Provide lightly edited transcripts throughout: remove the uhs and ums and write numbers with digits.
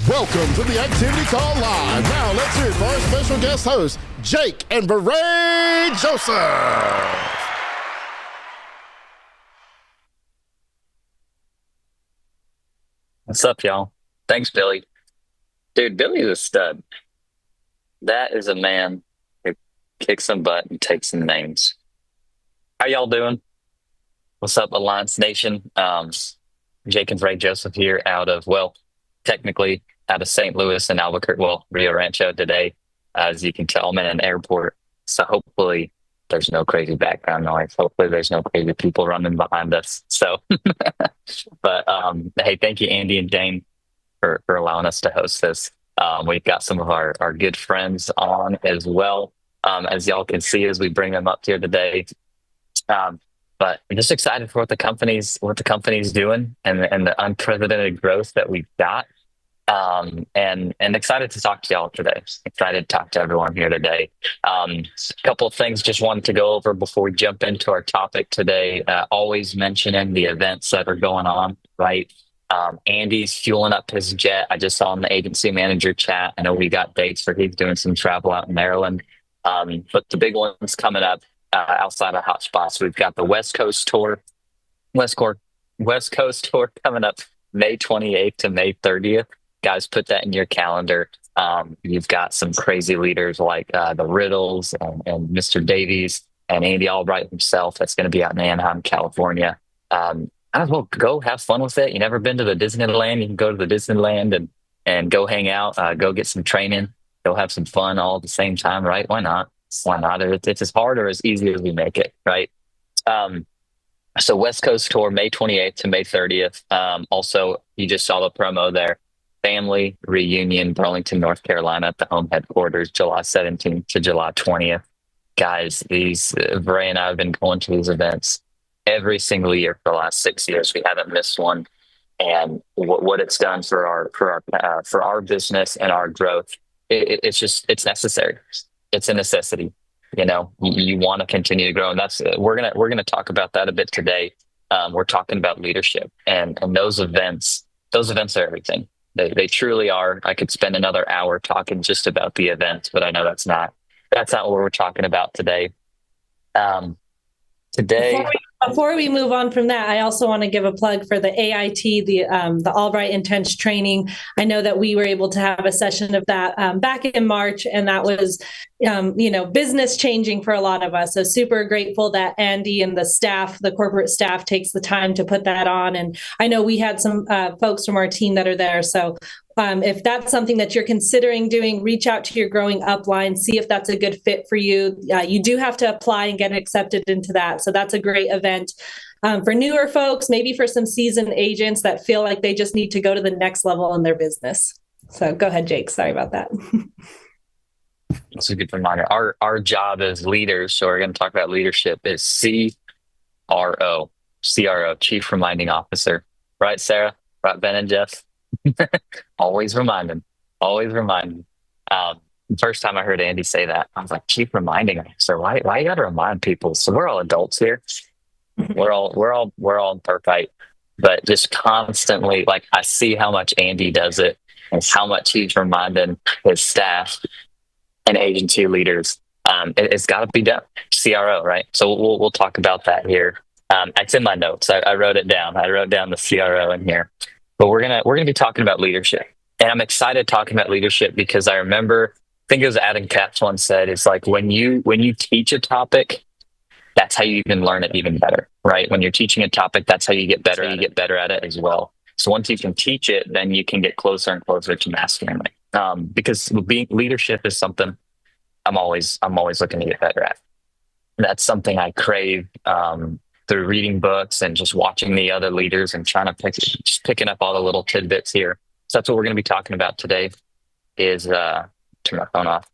Welcome to the Activity Call Live. Now let's hear it for our special guest hosts, Jake and VeRae Joseph. What's up, y'all? Thanks, Billy. Dude, Billy's a stud. That is a man who kicks some butt and takes some names. How y'all doing? What's up, Alliance Nation? Jake and VeRae Joseph here technically out of St. Louis and Albuquerque, Rio Rancho today. As you can tell, I'm in an airport, so hopefully there's no crazy background noise. Hopefully there's no crazy people running behind us. So, but hey, thank you, Andy and Dane, for allowing us to host this. We've got some of our good friends on as well, as y'all can see as we bring them up here today. But I'm just excited for what the company's doing and the unprecedented growth that we've got. And excited to talk to y'all today. Excited to talk to everyone here today. A couple of things just wanted to go over before we jump into our topic today. Always mentioning the events that are going on, right? Andy's fueling up his jet. I just saw in the agency manager chat. I know we got dates for he's doing some travel out in Maryland. But the big one's coming up outside of hot spots. We've got the West Coast tour coming up May 28th to May 30th. Guys, put that in your calendar. You've got some crazy leaders like the Riddles and Mr. Davies and Andy Albright himself. That's going to be out in Anaheim, California. Might as well go have fun with it. You never been to the Disneyland? You can go to the Disneyland and go hang out, go get some training, go have some fun all at the same time, right? Why not? Why not? It's as hard or as easy as we make it, right? So West Coast tour, May 28th to May 30th. Also, you just saw the promo there. Family reunion, Burlington, North Carolina at the home headquarters, July 17th to July 20th. Guys, VeRae and I have been going to these events every single year for the last 6 years. We haven't missed one. And what it's done for our business and our growth, it's necessary. It's a necessity. You know, you want to continue to grow, and we're gonna talk about that a bit today. We're talking about leadership and those events. Those events are everything. They truly are. I could spend another hour talking just about the events, but I know that's not what we're talking about today. Before we move on from that, I also want to give a plug for the AIT, the Albright Intense Training. I know that we were able to have a session of that back in March, and that was, business changing for a lot of us. So super grateful that Andy and the corporate staff takes the time to put that on. And I know we had some folks from our team that are there. So if that's something that you're considering doing, reach out to your growing upline, see if that's a good fit for you. You do have to apply and get accepted into that. So that's a great event for newer folks, maybe for some seasoned agents that feel like they just need to go to the next level in their business. So go ahead, Jake. Sorry about that. That's a good reminder. Our job as leaders, so we're going to talk about leadership, is CRO, Chief Reminding Officer. Right, Sarah? Right, Ben and Jess? Always reminding. First time I heard Andy say that, I was like, Chief Reminding Officer. Why you got to remind people? So we're all adults here. We're all perfect, but just constantly, like, I see how much Andy does it and how much he's reminding his staff and agency leaders. It's got to be done. CRO, right? So we'll talk about that here. It's in my notes. I wrote it down. I wrote down the CRO in here. But we're gonna be talking about leadership, and I'm excited talking about leadership because I remember, I think it was Adam Katz once said, it's like when you teach a topic, that's how you can learn it even better, right? When you're teaching a topic, that's how you get better. You get better at it as well. So once you can teach it, then you can get closer and closer to mastering it. Because leadership is something I'm always looking to get better at. That's something I crave. Through reading books and just watching the other leaders and trying to picking up all the little tidbits here. So that's what we're going to be talking about today. Is turn my phone off.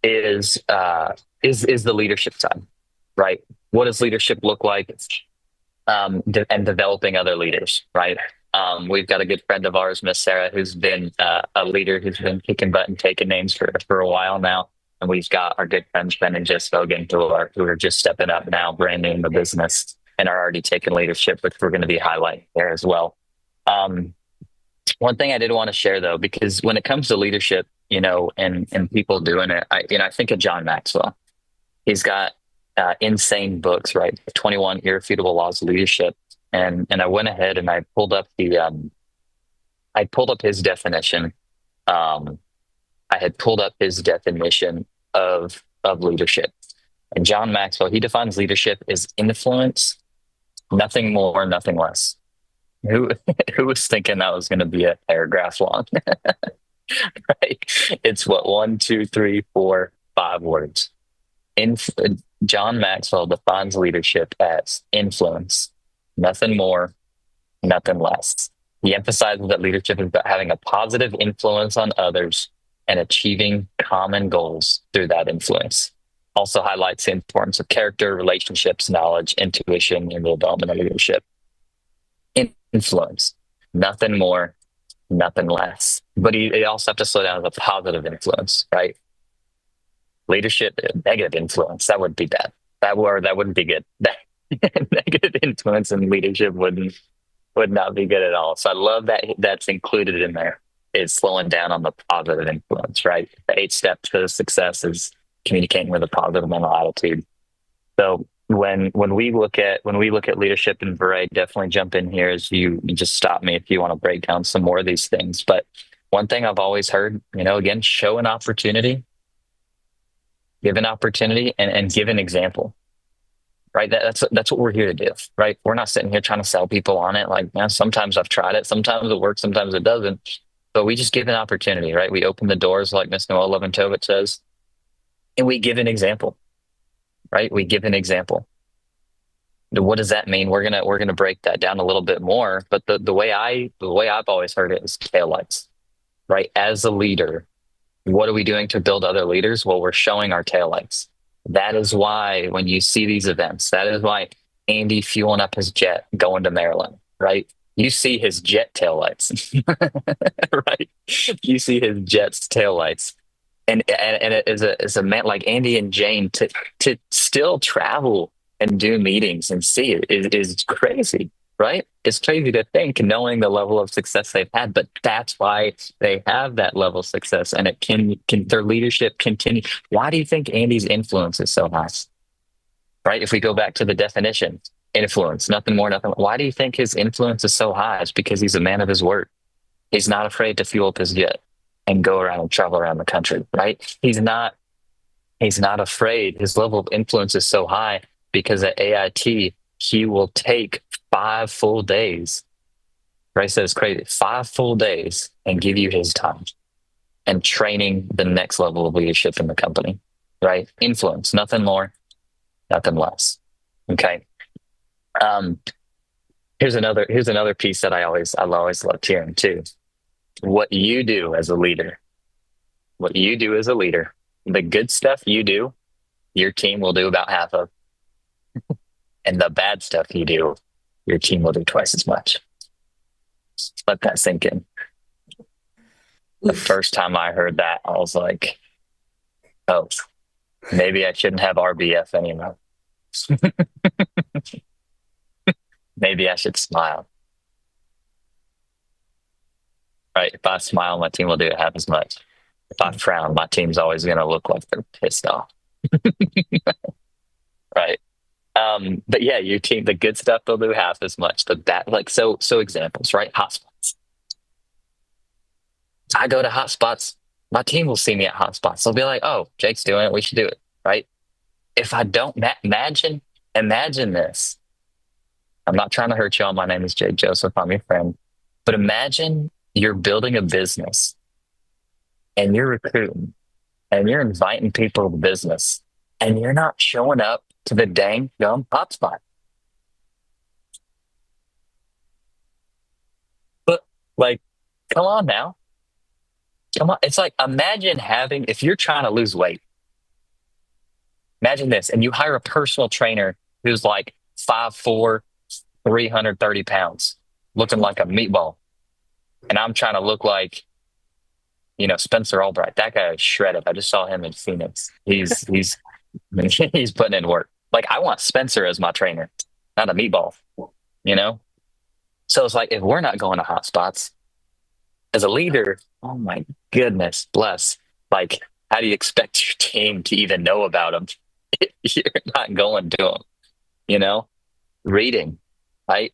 Is the leadership side, right? What does leadership look like? And developing other leaders, right? We've got a good friend of ours, Miss Sarah, who's been a leader who's been kicking butt and taking names for a while now. And we've got our good friends, Ben and Jess Hogan, who are just stepping up now, brand new in the business, and are already taking leadership, which we're going to be highlighting there as well. One thing I did want to share though, because when it comes to leadership, and people doing it, I think of John Maxwell. He's got insane books, right? 21 Irrefutable Laws of Leadership. And I went ahead and I pulled up his definition. I had pulled up his definition of leadership. And John Maxwell, he defines leadership as influence, nothing more, nothing less. Who who was thinking that was going to be a paragraph long? Right? It's what, one, two, three, four, five words. Inf- John Maxwell defines leadership as influence, nothing more, nothing less. He emphasizes that leadership is about having a positive influence on others and achieving common goals through that influence. Also highlights the importance of character, relationships, knowledge, intuition in the development of leadership. Influence, nothing more, nothing less. But you also have to slow down as a positive influence, right? Leadership, negative influence, that would be bad. That wouldn't be good. Negative influence in leadership would not be good at all. So I love that that's included in there. Is slowing down on the positive influence, right? The 8 steps to success is communicating with a positive mental attitude. So when we look at leadership in VeRae, definitely jump in here as you just stop me if you want to break down some more of these things. But one thing I've always heard, again, show an opportunity, give an opportunity, and give an example. Right? That's what we're here to do, right? We're not sitting here trying to sell people on it. Like, man, sometimes I've tried it, sometimes it works, sometimes it doesn't. But we just give an opportunity, right? We open the doors, like Miss Noelle Levin-Tovit says, and we give an example, right? We give an example. What does that mean? We're gonna break that down a little bit more. But the way I've always heard it is taillights, right? As a leader, what are we doing to build other leaders? Well, we're showing our taillights. That is why when you see these events, that is why Andy fueling up his jet going to Maryland, right? You see his jet taillights, right? You see his jet's taillights. And as a man like Andy and Jane to still travel and do meetings and see it is crazy, right? It's crazy to think, knowing the level of success they've had, but that's why they have that level of success, and it can their leadership continue. Why do you think Andy's influence is so high? Right? If we go back to the definition, influence, nothing more, nothing. Why do you think his influence is so high? It's because he's a man of his word. He's not afraid to fuel up his jet and go around and travel around the country, right? He's not afraid. His level of influence is so high because at AIT, he will take 5 full days. Right? So it's crazy. 5 full days and give you his time and training the next level of leadership in the company, right? Influence, nothing more, nothing less. Okay. Here's another piece that I always loved hearing too. What you do as a leader, the good stuff you do, your team will do about half of. And the bad stuff you do, your team will do twice as much. Let that sink in. The first time I heard that, I was like, oh, maybe I shouldn't have RBF anymore. Maybe I should smile. Right? If I smile, my team will do it half as much. If I frown, my team's always going to look like they're pissed off. Right? But yeah, your team, the good stuff, they'll do half as much. The bad, so examples, right? Hotspots. I go to hotspots, my team will see me at hotspots. They'll be like, oh, Jake's doing it, we should do it, right? If I don't, imagine this. I'm not trying to hurt y'all. My name is Jake Joseph. I'm your friend. But imagine you're building a business and you're recruiting and you're inviting people to the business and you're not showing up to the dang gum hotspot. But come on now. Come on. It's like, imagine if you're trying to lose weight, imagine this, and you hire a personal trainer who's like 5'4", 330 pounds, looking like a meatball. And I'm trying to look like, Spencer Albright. That guy is shredded. I just saw him in Phoenix. He's putting in work. I want Spencer as my trainer, not a meatball, So it's like, if we're not going to hot spots, As a leader, oh my goodness, bless. Like, how do you expect your team to even know about them? You're not going to them, you know? Reading, right?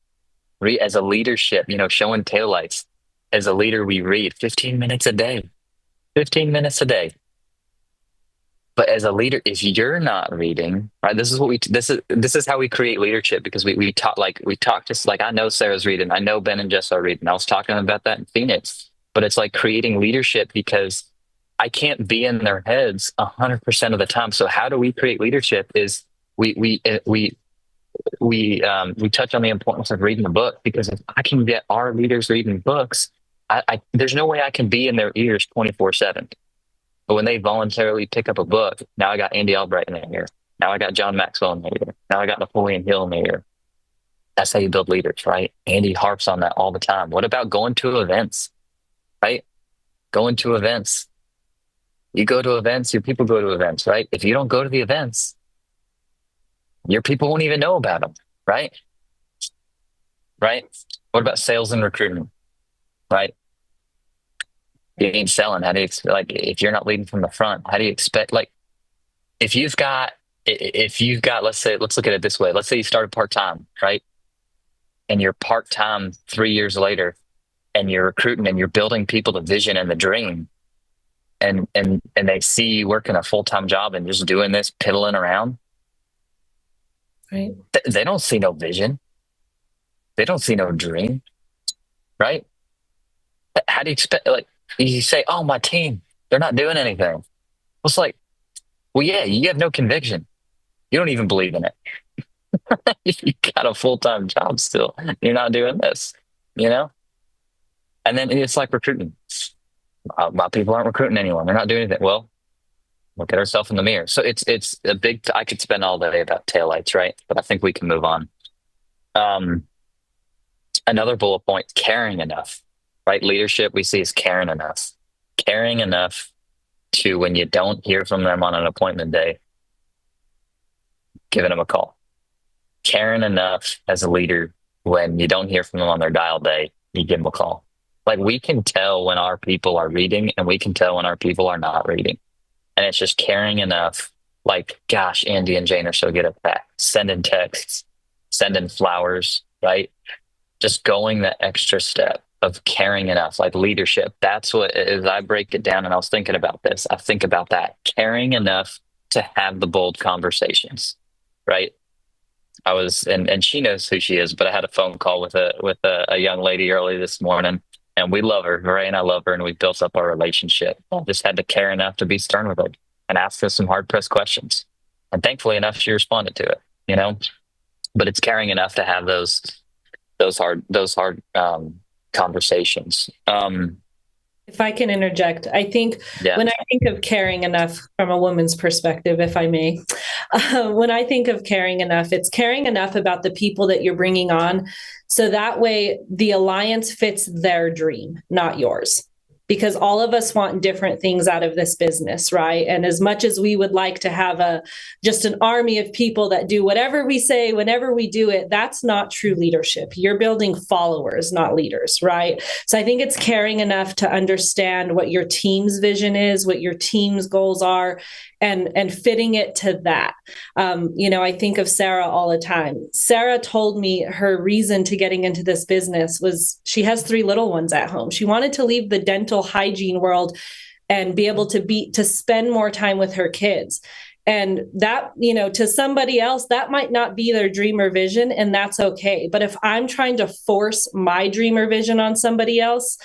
As a leadership, showing taillights. As a leader, we read 15 minutes a day, 15 minutes a day. But as a leader, if you're not reading, right, this is how we create leadership, because we talk just like, I know Sarah's reading, I know Ben and Jess are reading. I was talking about that in Phoenix, but it's like creating leadership because I can't be in their heads 100% of the time. So how do we create leadership? Is we touch on the importance of reading the book, because if I can get our leaders reading books, there's no way I can be in their ears 24/7. But when they voluntarily pick up a book, now I got Andy Albright in their ear. Now I got John Maxwell in their ear. Now I got Napoleon Hill in their ear. That's how you build leaders, right? Andy harps on that all the time. What about going to events, right? Going to events. You go to events, your people go to events, right? If you don't go to the events, your people won't even know about them, right? Right? What about sales and recruitment, right? You need selling. How do you expect, if you're not leading from the front, how do you expect, if you've got, let's look at it this way. Let's say you started part-time, right? And you're part-time 3 years later, and you're recruiting and you're building people the vision and the dream. And they see you working a full-time job and just doing this, piddling around. Right. They don't see no vision. They don't see no dream, right? How do you expect, you say, oh, my team, they're not doing anything. Well, it's like, well, yeah, you have no conviction. You don't even believe in it. You got a full-time job still. You're not doing this, And then it's like recruiting. My people aren't recruiting anyone. They're not doing anything. Well, look at ourselves in the mirror. So it's a big, I could spend all day about taillights, right? But I think we can move on. Another bullet point, caring enough, right? Leadership we see is caring enough to, when you don't hear from them on an appointment day, giving them a call. Caring enough as a leader, when you don't hear from them on their dial day, you give them a call. We can tell when our people are reading, and we can tell when our people are not reading. And it's just caring enough. Gosh, Andy and Jane are so good at that. Sending texts, sending flowers, right? Just going the extra step of caring enough, leadership. That's what, as I break it down, and I was thinking about this, I think about that. Caring enough to have the bold conversations, right? I was, and she knows who she is, but I had a phone call with a young lady early this morning, and we love her. VeRae and I love her, and we built up our relationship. Just had to care enough to be stern with her and ask her some hard-pressed questions. And thankfully enough, she responded to it, But it's caring enough to have those hard conversations. If I can interject, I think when I think of caring enough from a woman's perspective, if I may, when I think of caring enough, it's caring enough about the people that you're bringing on. So that way the alliance fits their dream, not yours. Because all of us want different things out of this business, right? And as much as we would like to have just an army of people that do whatever we say, whenever we do it, that's not true leadership. You're building followers, not leaders, right? So I think it's caring enough to understand what your team's vision is, what your team's goals are, and fitting it to that. I think of Sarah all the time. Sarah told me her reason to getting into this business was she has 3 little ones at home. She wanted to leave the dental hygiene world and be able to spend more time with her kids. And that, to somebody else, that might not be their dream or vision, and that's okay. But if I'm trying to force my dream or vision on somebody else,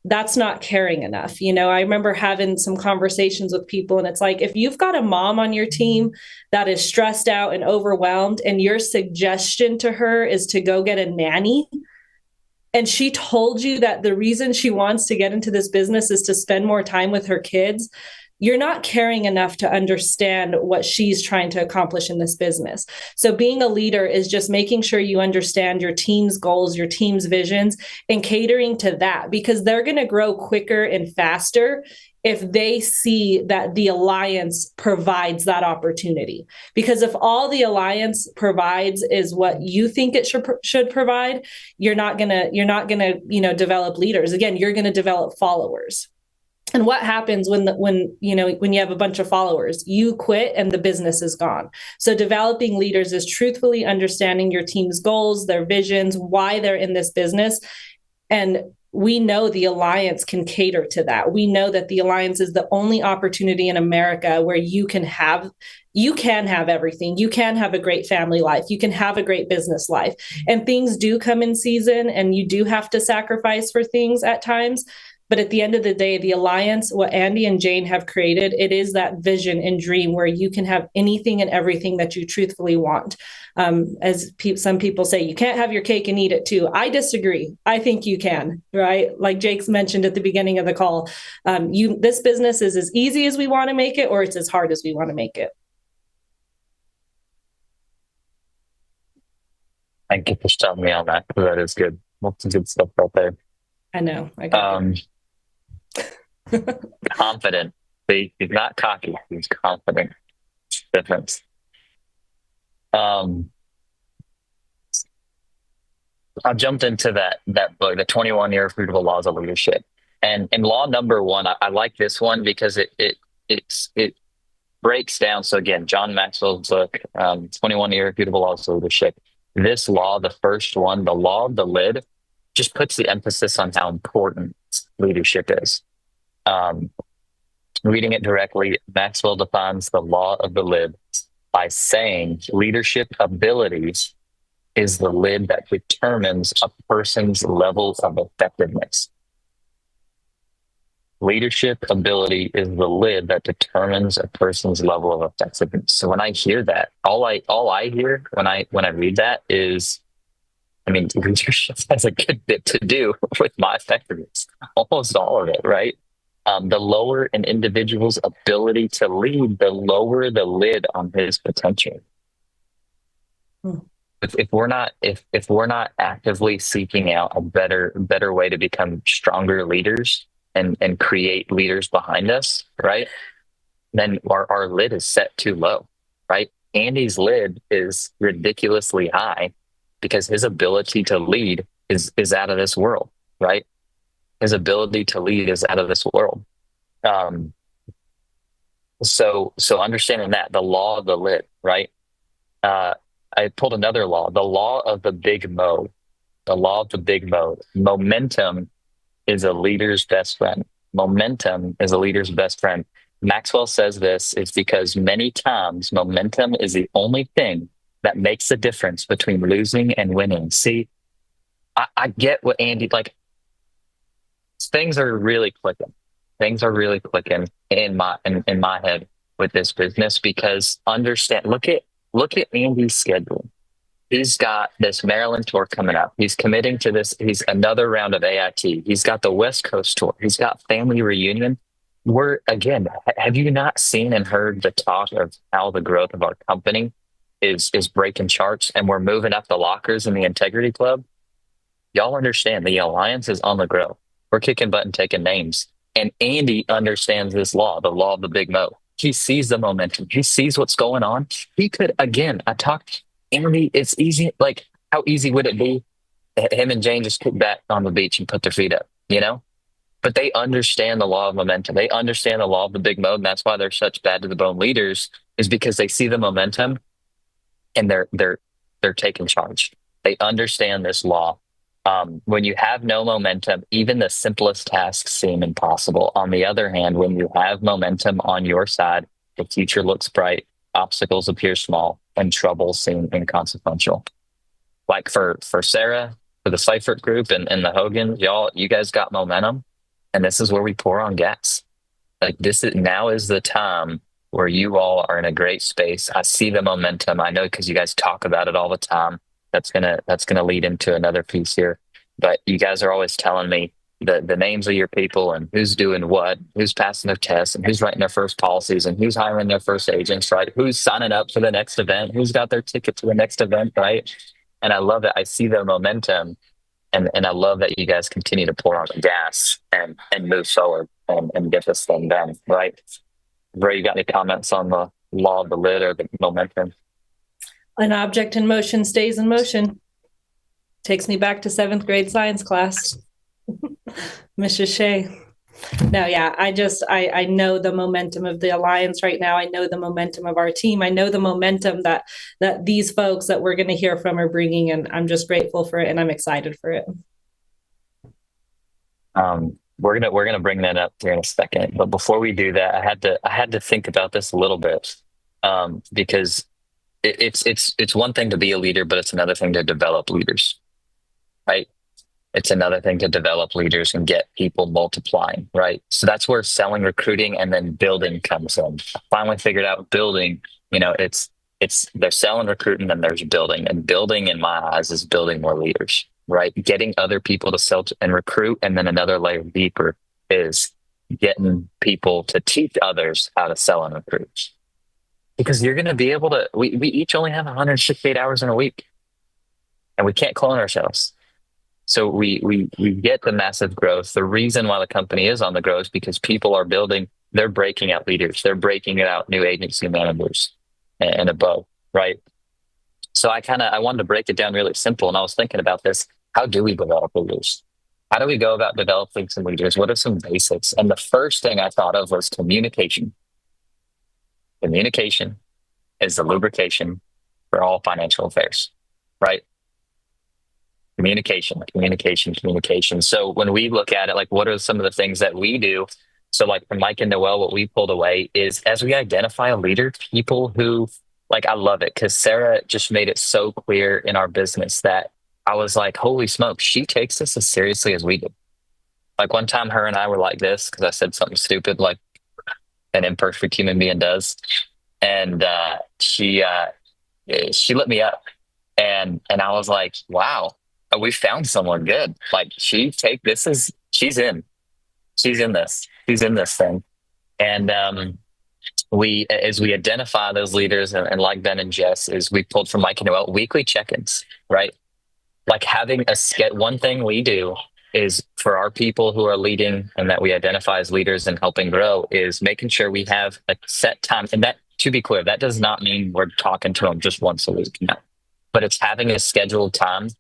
that's not caring enough. I remember having some conversations with people, and it's like, if you've got a mom on your team that is stressed out and overwhelmed, and your suggestion to her is to go get a nanny, and she told you that the reason she wants to get into this business is to spend more time with her kids, you're not caring enough to understand what she's trying to accomplish in this business. So being a leader is just making sure you understand your team's goals, your team's visions, and catering to that, because they're going to grow quicker and faster if they see that the alliance provides that opportunity. Because if all the alliance provides is what you think it should provide, you're not gonna develop leaders. Again, you're gonna develop followers. And what happens when you have a bunch of followers? You quit and the business is gone. So developing leaders is truthfully understanding your team's goals, their visions, why they're in this business. And we know the alliance can cater to that. We know that the alliance is the only opportunity in America where you can have everything. You can have a great family life. You can have a great business life. And things do come in season, and you do have to sacrifice for things at times. But at the end of the day, the alliance, what Andy and Jane have created, it is that vision and dream where you can have anything and everything that you truthfully want. Some people say, you can't have your cake and eat it too. I disagree. I think you can, right? Like Jake's mentioned at the beginning of the call, this business is as easy as we want to make it, or it's as hard as we want to make it. Thank you for telling me on that. That is good. Lots of good stuff out there. I know. I got confident. He's not cocky. He's confident. Difference. I jumped into that book, the 21 Year Fruitful Laws of Leadership, and law number one. I like this one because it breaks down. So again, John Maxwell's book, 21 Year Fruitful Laws of Leadership. This law, the first one, the law of the lid, just puts the emphasis on how important leadership is. Reading it directly, Maxwell defines the law of the lid by saying leadership abilities is the lid that determines a person's level of effectiveness. Leadership ability is the lid that determines a person's level of effectiveness. So when I hear that, all I hear when I read that is, leadership has a good bit to do with my effectiveness. Almost all of it, right? The lower an individual's ability to lead, the lower the lid on his potential. If we're not actively seeking out a better way to become stronger leaders and create leaders behind us, right? Then our lid is set too low, right? Andy's lid is ridiculously high because his ability to lead is out of this world, right? His ability to lead is out of this world. So understanding that, the law of the lid, right? I pulled another law, the law of the big mo. The law of the big mo. Momentum is a leader's best friend. Momentum is a leader's best friend. Maxwell says this is because many times momentum is the only thing that makes the difference between losing and winning. See, I get what Andy, like, things are really clicking. Things are really clicking in my head with this business because look at Andy's schedule. He's got this Maryland tour coming up. He's committing to this. He's another round of AIT. He's got the West Coast tour. He's got family reunion. Have you not seen and heard the talk of how the growth of our company is breaking charts and we're moving up the lockers in the Integrity Club? Y'all understand the alliance is on the grow. We're kicking butt and taking names. And Andy understands this law, the law of the big mo. He sees the momentum. He sees what's going on. He could, again, Andy, it's easy. Like, how easy would it be? Him and Jane just kick back on the beach and put their feet up, But they understand the law of momentum. They understand the law of the big mode. And that's why they're such bad to the bone leaders, is because they see the momentum and they're taking charge. They understand this law. When you have no momentum, even the simplest tasks seem impossible. On the other hand, when you have momentum on your side, the future looks bright, obstacles appear small, and troubles seem inconsequential. Like for Sarah, for the Seifert group and the Hogan, you guys got momentum, and this is where we pour on gas. Like now is the time where you all are in a great space. I see the momentum. I know because you guys talk about it all the time. That's gonna lead into another piece here. But you guys are always telling me the names of your people and who's doing what, who's passing their tests and who's writing their first policies and who's hiring their first agents, right? Who's signing up for the next event, who's got their ticket to the next event, right? And I love it. I see the momentum, and I love that you guys continue to pour on the gas and move forward and get this thing done, right? Ray, you got any comments on the law of the lid or the momentum? An object in motion stays in motion. Takes me back to 7th grade science class. Mrs. Shea. No, yeah, I know the momentum of the Alliance right now. I know the momentum of our team. I know the momentum that these folks that we're going to hear from are bringing, and I'm just grateful for it, and I'm excited for it. We're gonna bring that up here in a second, but before we do that, I had to think about this a little bit, because it's one thing to be a leader, but it's another thing to develop leaders, right? It's another thing to develop leaders and get people multiplying, right? So that's where selling, recruiting, and then building comes in. I finally figured out building, it's there's selling, recruiting, then there's building. And building, in my eyes, is building more leaders, right? Getting other people to sell and recruit. And then another layer deeper is getting people to teach others how to sell and recruit. Because you're going to be able to, we each only have 168 hours in a week, and we can't clone ourselves. So we get the massive growth. The reason why the company is on the growth is because people are building, they're breaking out leaders, they're breaking out new agency managers and above, right? So I wanted to break it down really simple. And I was thinking about this. How do we develop leaders? How do we go about developing some leaders? What are some basics? And the first thing I thought of was communication. Communication is the lubrication for all financial affairs, right? Communication. So when we look at it, like, what are some of the things that we do? So like for Mike and Noel, what we pulled away is, as we identify a leader, people who, like, I love it because Sarah just made it so clear in our business that I was like, holy smoke, she takes this as seriously as we do. Like one time her and I were like this because I said something stupid like an imperfect human being does. And she lit me up. And I was like, wow, we found someone good. Like she's in this thing. And as we identify those leaders, and like Ben and Jess, is we pulled from Mike and Noel weekly check-ins, right? Like having one thing we do is for our people who are leading and that we identify as leaders and helping grow is making sure we have a set time. And that, to be clear, that does not mean we're talking to them just once a week. No. But it's having a scheduled time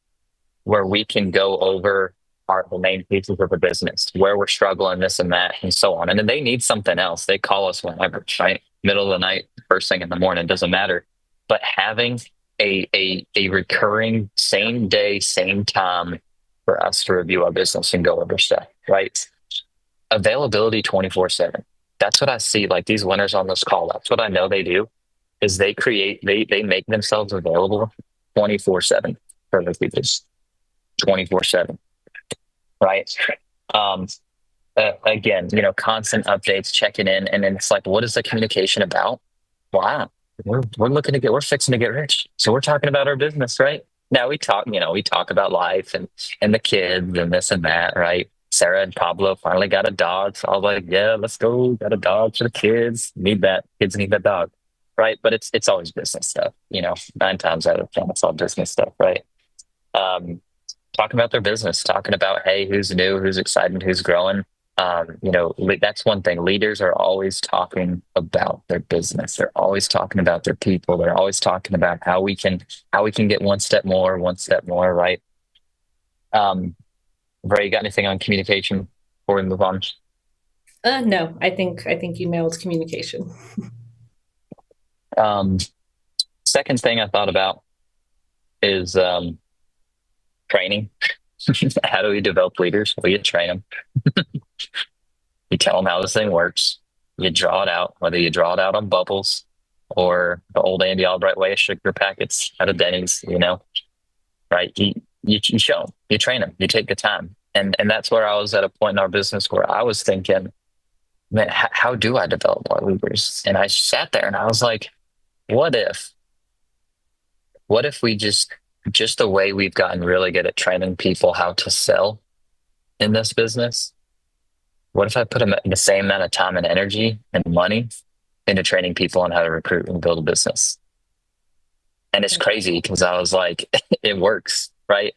where we can go over the main pieces of the business, where we're struggling, this and that, and so on. And then they need something else. They call us whenever, right? Middle of the night, first thing in the morning, doesn't matter. But having a recurring same day, same time for us to review our business and go over stuff, right? Availability 24/7. That's what I see. Like these winners on this call, that's what I know they do, is they make themselves available 24/7 for their people. 24/7, right? Again, constant updates, checking in, and then it's like, what is the communication about? Wow, we're fixing to get rich, so we're talking about our business, right? Now we talk about life and the kids and this and that, right? Sarah and Pablo finally got a dog, so I was like, yeah, let's go, got a dog for the kids. Need that. Kids need that dog, right? But it's always business stuff, 9 times out of 10, it's all business stuff, right? Talking about their business, talking about, hey, who's new, who's excited, who's growing. That's one thing. Leaders are always talking about their business. They're always talking about their people. They're always talking about how we can get one step more, right? VeRae, you got anything on communication before we move on? No, I think you nailed communication. Second thing I thought about is training. How do we develop leaders? Well, you train them. You tell them how this thing works. You draw it out, whether you draw it out on bubbles or the old Andy Albright way of sugar packets out of Denny's, right? You show them, you train them, you take the time. And that's where I was at a point in our business where I was thinking, man, how do I develop more leaders? And I sat there and I was like, what if we just the way we've gotten really good at training people how to sell, in this business, what if I put the same amount of time and energy and money into training people on how to recruit and build a business? And it's crazy because I was like, it works, right?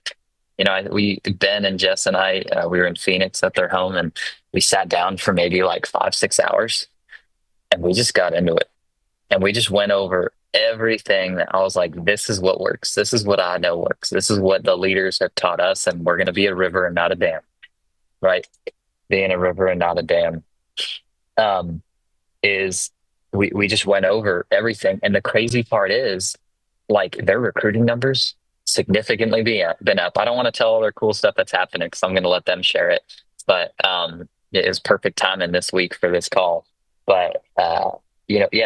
Ben and Jess and I, we were in Phoenix at their home, and we sat down for maybe like 5-6 hours, and we just got into it. And we just went over everything that I was like, this is what works. This is what I know works. This is what the leaders have taught us. And we're going to be a river and not a dam, right? Being a river and not a dam is we just went over everything. And the crazy part is, like, their recruiting numbers significantly been up. I don't want to tell all their cool stuff that's happening because I'm going to let them share it. But it is perfect timing this week for this call. But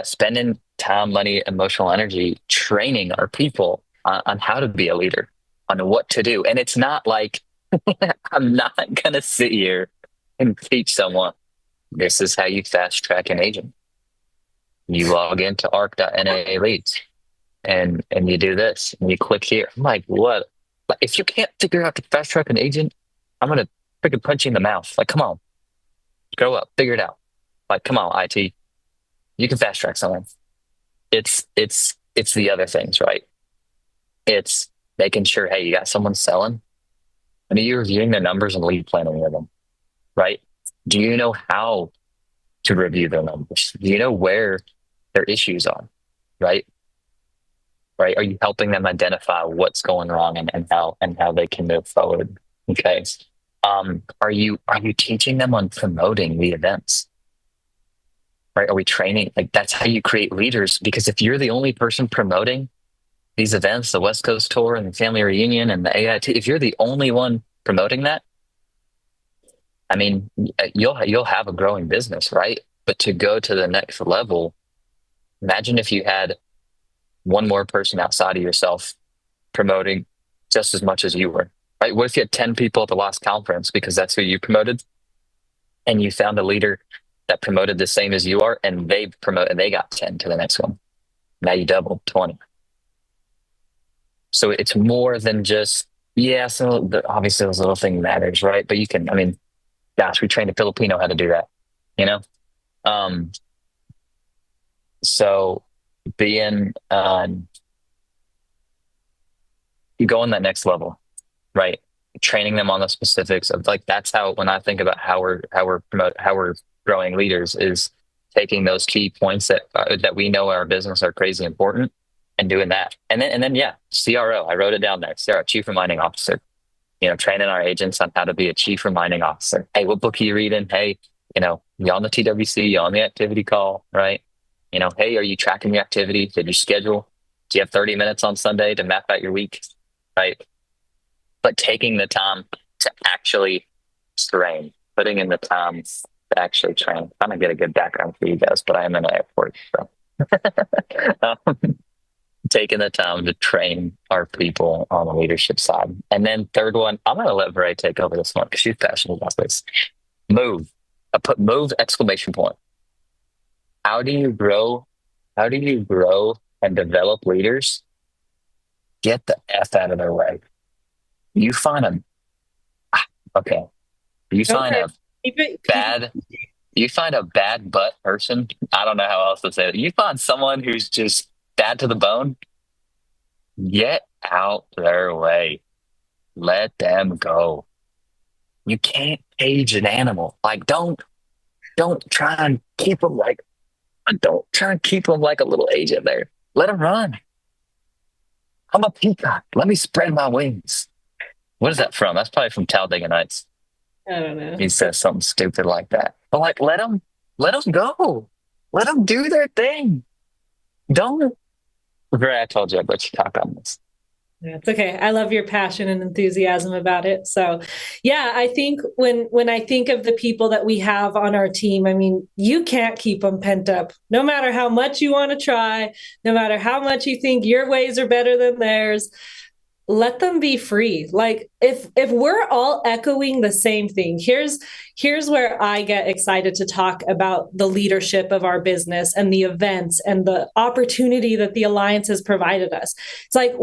spending time, money, emotional energy, training our people on how to be a leader, on what to do. And it's not like I'm not going to sit here and teach someone, this is how you fast track an agent. You log into arc.naa leads and you do this and you click here. I'm like, what? Like, if you can't figure out to fast track an agent, I'm going to freaking punch you in the mouth. Like, come on, grow up, figure it out. Like, come on, IT, you can fast track someone. It's the other things, right? It's making sure, hey, you got someone selling. I mean, you're reviewing their numbers and lead planning with them, right? Do you know how to review their numbers? Do you know where their issues are, right? Right? Are you helping them identify what's going wrong and how they can move forward? Okay. Are you teaching them on promoting the events? Right? Are we training? Like, that's how you create leaders. Because if you're the only person promoting these events, the West Coast tour and the family reunion and the AIT, if you're the only one promoting that, I mean, you'll have a growing business, right? But to go to the next level, imagine if you had one more person outside of yourself promoting just as much as you were, right? What if you had 10 people at the last conference because that's who you promoted, and you found a leader that promoted the same as you are, and they got 10 to the next one. Now you doubled 20. So it's more than just, so obviously those little thing matters, right? But you can, I mean, gosh, we trained a Filipino how to do that, you know? So being, you go on that next level, right? Training them on the specifics of, like, that's how, when I think about how we're growing leaders, is taking those key points that we know in our business are crazy important and doing that. And then CRO, I wrote it down there. CRO, Chief Reminding Officer, training our agents on how to be a chief reminding officer. Hey, what book are you reading? Hey, you on the TWC, you on the activity call, right? Hey, are you tracking your activity? Did you schedule? Do you have 30 minutes on Sunday to map out your week? Right? But taking the time to actually train, putting in the time to actually train. I'm going to get a good background for you guys, but I am in an airport. So. Taking the time to train our people on the leadership side. And then third one, I'm going to let VeRae take over this one because she's passionate about this. Move. I put move exclamation point. How do you grow and develop leaders? Get the F out of their way. You find a bad butt person. I don't know how else to say it. You find someone who's just bad to the bone. Get out their way. Let them go. You can't cage an animal. Like, don't try and keep them like a little agent there. Let them run. I'm a peacock. Let me spread my wings. What is that from? That's probably from Talladega Nights. I don't know. He says something stupid like that. But, like, let them go. Let them do their thing. Don't. I told you I'd let you talk on this. Yeah, it's okay. I love your passion and enthusiasm about it. So, yeah, I think when I think of the people that we have on our team, I mean, you can't keep them pent up. No matter how much you want to try, no matter how much you think your ways are better than theirs, let them be free. Like, if we're all echoing the same thing, here's where I get excited to talk about the leadership of our business and the events and the opportunity that the Alliance has provided us. It's like,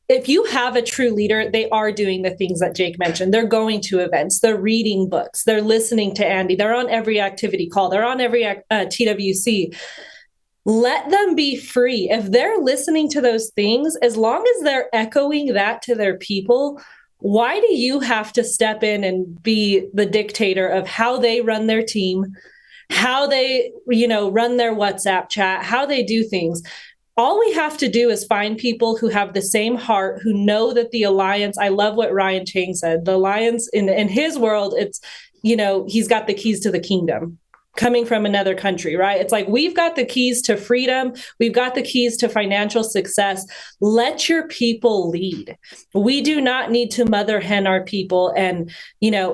if you have a true leader, they are doing the things that Jake mentioned. They're going to events, they're reading books, they're listening to Andy, they're on every activity call, they're on every TWC. Let them be free. If they're listening to those things, as long as they're echoing that to their people, why do you have to step in and be the dictator of how they run their team, how they, run their WhatsApp chat, how they do things? All we have to do is find people who have the same heart, who know that the alliance, I love what Ryan Chang said, the alliance in his world, it's, he's got the keys to the kingdom coming from another country, right? It's like, we've got the keys to freedom. We've got the keys to financial success. Let your people lead. We do not need to mother hen our people. And,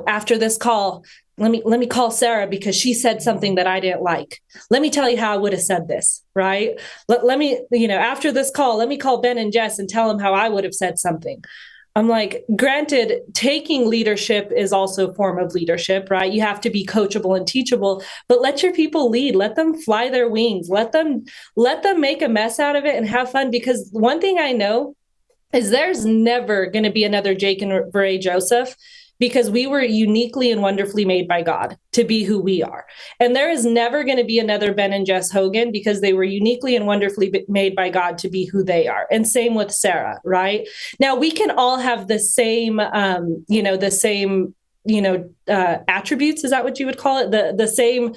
after this call, let me call Sarah because she said something that I didn't like. Let me tell you how I would have said this, right? Let me, after this call, let me call Ben and Jess and tell them how I would have said something. I'm like, granted, taking leadership is also a form of leadership, right? You have to be coachable and teachable, but let your people lead. Let them fly their wings. Let them make a mess out of it and have fun. Because one thing I know is there's never going to be another Jake and VeRae Joseph, because we were uniquely and wonderfully made by God to be who we are. And there is never going to be another Ben and Jess Hogan, because they were uniquely and wonderfully made by God to be who they are. And same with Sarah, right? Now we can all have the same, attributes. Is that what you would call it? The same,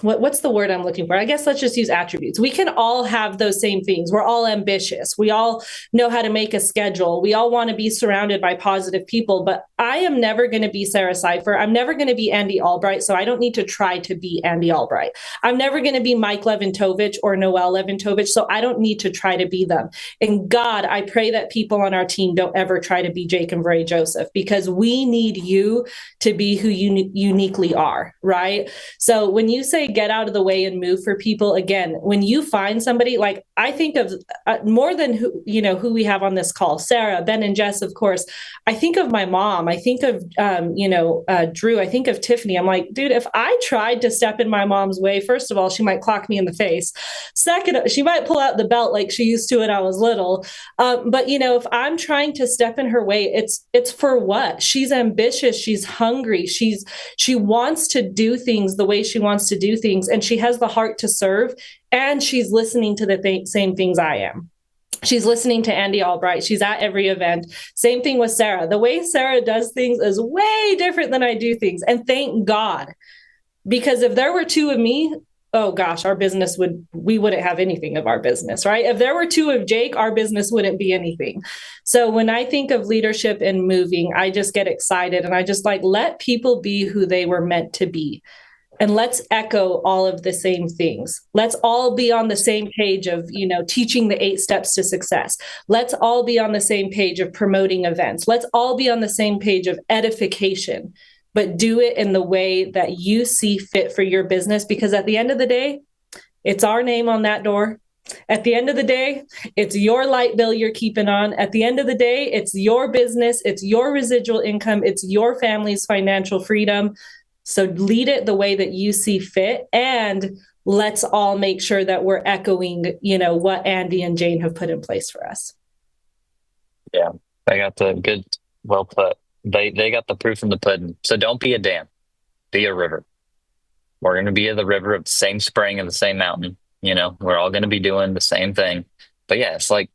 what's the word I'm looking for? I guess let's just use attributes. We can all have those same things. We're all ambitious. We all know how to make a schedule. We all want to be surrounded by positive people, but I am never going to be Sarah Seifert. I'm never going to be Andy Albright. So I don't need to try to be Andy Albright. I'm never going to be Mike Leventovich or Noel Leventovich. So I don't need to try to be them. And God, I pray that people on our team don't ever try to be Jake and VeRae Joseph, because we need you to be who you uniquely are, right? So when you say get out of the way and move for people, again, when you find somebody, like I think of more than who we have on this call, Sarah, Ben and Jess, of course, I think of my mom, I think of, Drew, I think of Tiffany. I'm like, dude, if I tried to step in my mom's way, first of all, she might clock me in the face. Second, she might pull out the belt like she used to when I was little. But if I'm trying to step in her way, it's for what? She's ambitious. She's hungry. She wants to do things the way she wants to do things. And she has the heart to serve. And she's listening to the same things I am. She's listening to Andy Albright. She's at every event. Same thing with Sarah. The way Sarah does things is way different than I do things. And thank God, because if there were two of me, oh gosh, we wouldn't have anything of our business, right? If there were two of Jake, our business wouldn't be anything. So when I think of leadership and moving, I just get excited, and I just let people be who they were meant to be. And let's echo all of the same things. Let's all be on the same page of, teaching the 8 steps to success. Let's all be on the same page of promoting events. Let's all be on the same page of edification, but do it in the way that you see fit for your business. Because at the end of the day, it's our name on that door. At the end of the day, it's your light bill you're keeping on. At the end of the day, it's your business. It's your residual income. It's your family's financial freedom. So lead it the way that you see fit, and let's all make sure that we're echoing, what Andy and Jane have put in place for us. Yeah, I got the good, well put. They got the proof in the pudding. So don't be a dam, be a river. We're going to be the river of the same spring and the same mountain. We're all going to be doing the same thing. But yeah, it's like,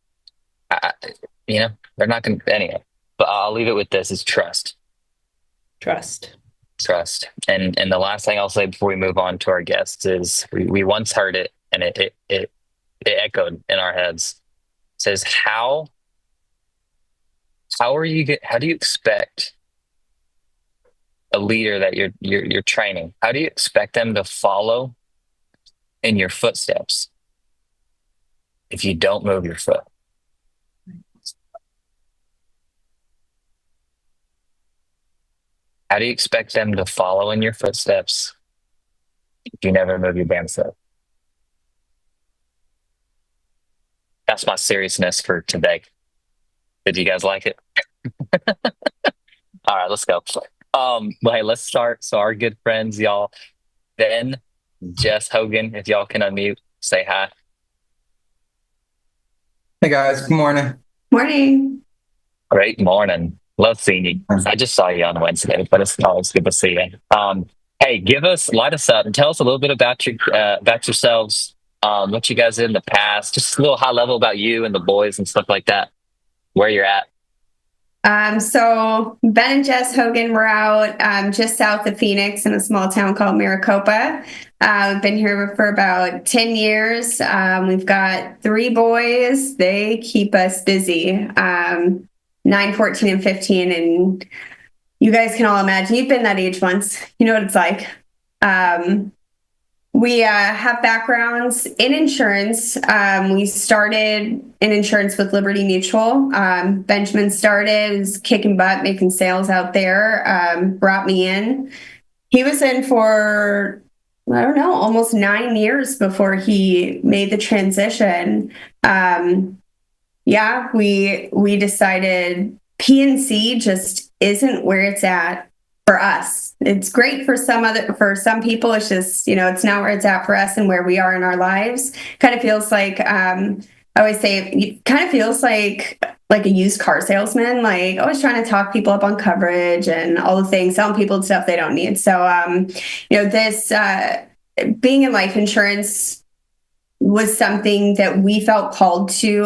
they're not going to, anyway. But I'll leave it with this: is trust. Trust. And the last thing I'll say before we move on to our guests is we once heard it, and it echoed in our heads. It says, how do you expect a leader that you're training? How do you expect them to follow in your footsteps if you don't move your foot? How do you expect them to follow in your footsteps if you never move your damn foot? That's my seriousness for today. Did you guys like it? All right, let's go. Well, hey, let's start. So our good friends, y'all, Ben, Jess, Hogan, if y'all can unmute, say hi. Hey guys, good morning. Morning. Great morning. Love seeing you. I just saw you on Wednesday, but it's always good to see you. Hey, light us up, and tell us a little bit about yourselves. What you guys did in the past, just a little high level about you and the boys and stuff like that. Where you're at. So Ben and Jess Hogan were out just south of Phoenix in a small town called Maricopa. We've been here for about 10 years. We've got 3 boys. They keep us busy, 9, 14, and 15. And you guys can all imagine, you've been that age once. You know what it's like. We have backgrounds in insurance. We started in insurance with Liberty Mutual. Benjamin started, was kicking butt, making sales out there, brought me in. He was in for, I don't know, almost 9 years before he made the transition. We decided P&C just isn't where it's at for us. It's great for some people. It's just, it's not where it's at for us and where we are in our lives. Kind of feels like, I always say, it kind of feels like a used car salesman, like always trying to talk people up on coverage and all the things, selling people stuff they don't need. So, this being in life insurance was something that we felt called to,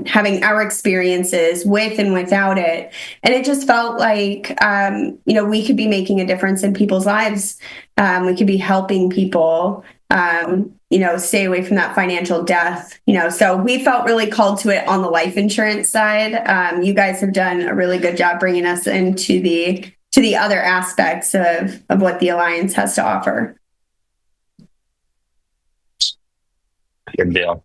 having our experiences with and without it. And it just felt like, we could be making a difference in people's lives. We could be helping people, stay away from that financial death, so we felt really called to it on the life insurance side. You guys have done a really good job bringing us into the other aspects of what the Alliance has to offer. Good deal.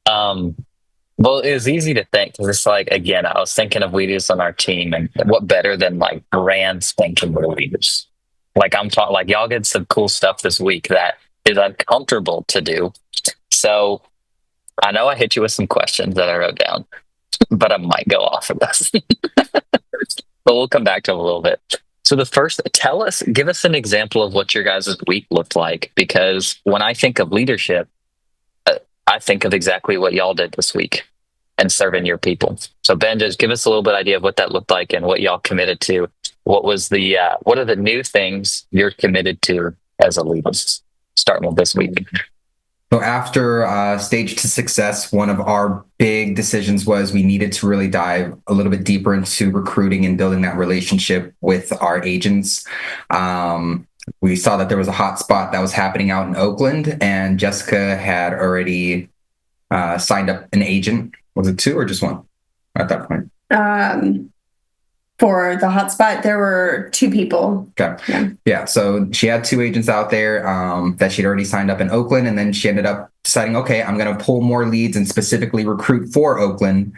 Well, it was easy to think because it's like, again, I was thinking of leaders on our team, and what better than like brand spanking new leaders? Like I'm talking, like y'all did some cool stuff this week that is uncomfortable to do. So I know I hit you with some questions that I wrote down, but I might go off of this. But we'll come back to them a little bit. So the first, give us an example of what your guys' week looked like, because when I think of leadership, I think of exactly what y'all did this week and serving your people. So Ben, just give us a little bit idea of what that looked like and what y'all committed to. What are the new things you're committed to as a leader, starting with this week? So after Stage to Success, one of our big decisions was we needed to really dive a little bit deeper into recruiting and building that relationship with our agents. We saw that there was a hot spot that was happening out in Oakland, and Jessica had already signed up an agent. Was it 2 or just 1 at that point? For the hotspot, there were 2 people. Okay. Yeah. So she had 2 agents out there that she'd already signed up in Oakland, and then she ended up deciding, okay, I'm going to pull more leads and specifically recruit for Oakland,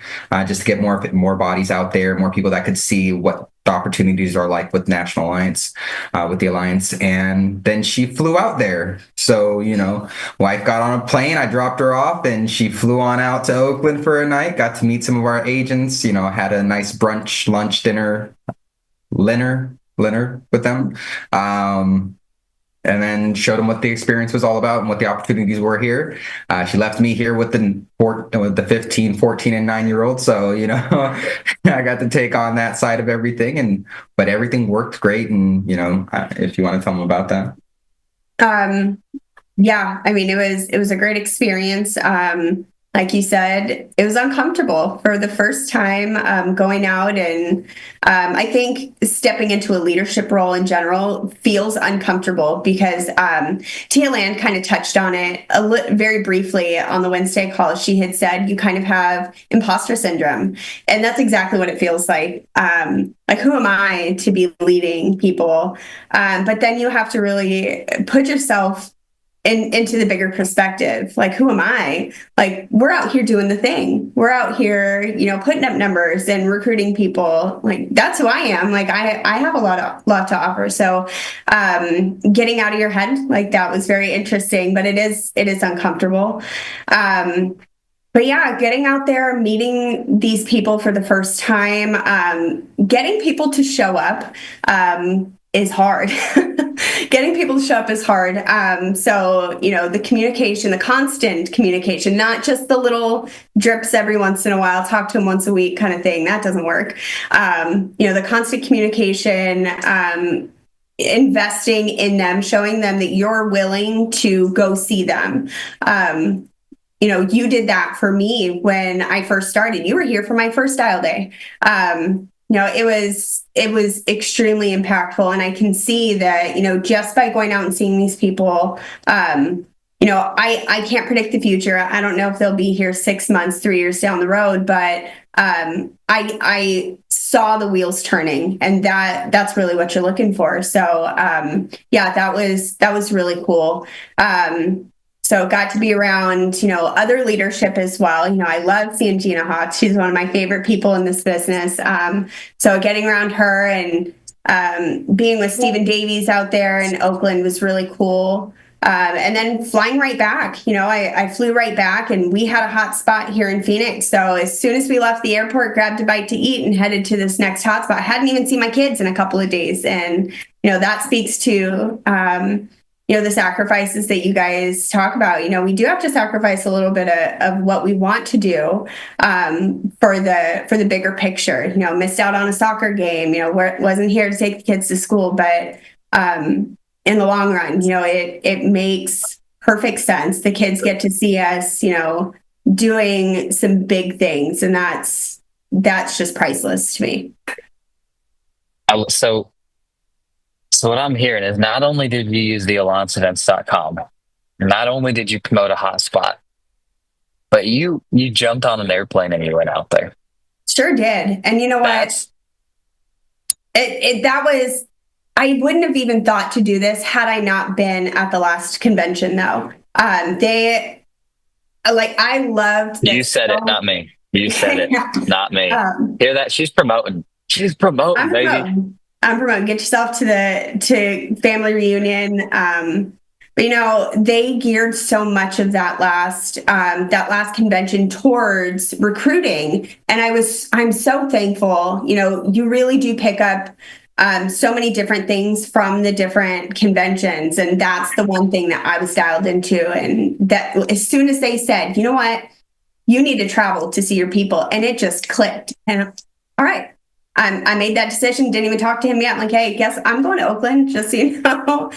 just to get more bodies out there, more people that could see what the opportunities are like with National Alliance, with the Alliance. And then she flew out there. So, wife got on a plane, I dropped her off, and she flew on out to Oakland for a night, got to meet some of our agents, had a nice brunch, lunch, dinner, with them. And then showed them what the experience was all about and what the opportunities were here. She left me here with the 15, 14, and 9-year-old. So, I got to take on that side of everything, but everything worked great. And, if you want to tell them about that. Yeah, I mean, it was a great experience. Like you said, it was uncomfortable for the first time going out. And I think stepping into a leadership role in general feels uncomfortable because Tia Land kind of touched on it very briefly on the Wednesday call. She had said you kind of have imposter syndrome. And that's exactly what it feels like. Like, who am I to be leading people? But then you have to really put yourself into the bigger perspective. Like, who am I? Like, we're out here doing the thing. We're out here, putting up numbers and recruiting people. Like, that's who I am. Like, I have a lot to offer. So, getting out of your head, like, that was very interesting, but it is uncomfortable. But yeah, getting out there, meeting these people for the first time, getting people to show up, is hard. getting people to show up is hard. So, the communication, the constant communication, not just the little drips every once in a while, talk to them once a week kind of thing. That doesn't work. The constant communication, investing in them, showing them that you're willing to go see them. You did that for me when I first started. You were here for my first style day. It was extremely impactful. And I can see that, just by going out and seeing these people, I can't predict the future. I don't know if they'll be here 6 months, 3 years down the road, but I saw the wheels turning, and that's really what you're looking for. So that was really cool. So got to be around, other leadership as well. I love seeing Gina Hawks. She's one of my favorite people in this business. So getting around her and being with Stephen Davies out there in Oakland was really cool. And then flying right back, I flew right back, and we had a hot spot here in Phoenix. So as soon as we left the airport, grabbed a bite to eat and headed to this next hot spot. I hadn't even seen my kids in a couple of days. And, that speaks to, the sacrifices that you guys talk about. We do have to sacrifice a little bit of what we want to do for the bigger picture. Missed out on a soccer game, wasn't here to take the kids to school, but in the long run, it makes perfect sense. The kids get to see us, doing some big things, and that's just priceless to me. So what I'm hearing is, not only did you use the allianceevents.com, not only did you promote a hotspot, but you jumped on an airplane and you went out there. Sure did. And you know what? That was, I wouldn't have even thought to do this had I not been at the last convention, though. I loved this. You said it, not me. You said it, not me. Hear that? She's promoting. She's promoting, baby. I'm promoting. Get yourself to family reunion. But they geared so much of that last convention towards recruiting, and I'm so thankful. You really do pick up so many different things from the different conventions, and that's the one thing that I was dialed into. And that as soon as they said, you know what, you need to travel to see your people, and it just clicked. And all right. I made that decision, didn't even talk to him yet. I'm like, hey, guess I'm going to Oakland, just so you know.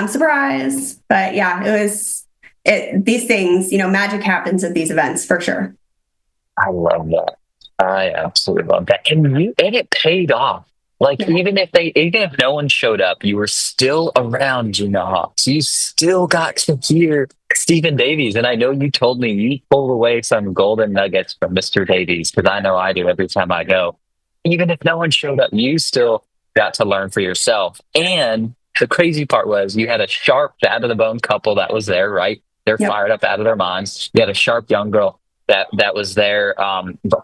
Surprise. But yeah, these things, magic happens at these events for sure. I love that. I absolutely love that. And it paid off. Even if no one showed up, you were still around Gina Hawks. You still got to hear Stephen Davies. And I know you told me you pulled away some golden nuggets from Mr. Davies, because I know I do every time I go. Even if no one showed up, you still got to learn for yourself. And the crazy part was, you had a sharp, out-of-the-bone couple that was there, right? They're fired up out of their minds. You had a sharp young girl that was there,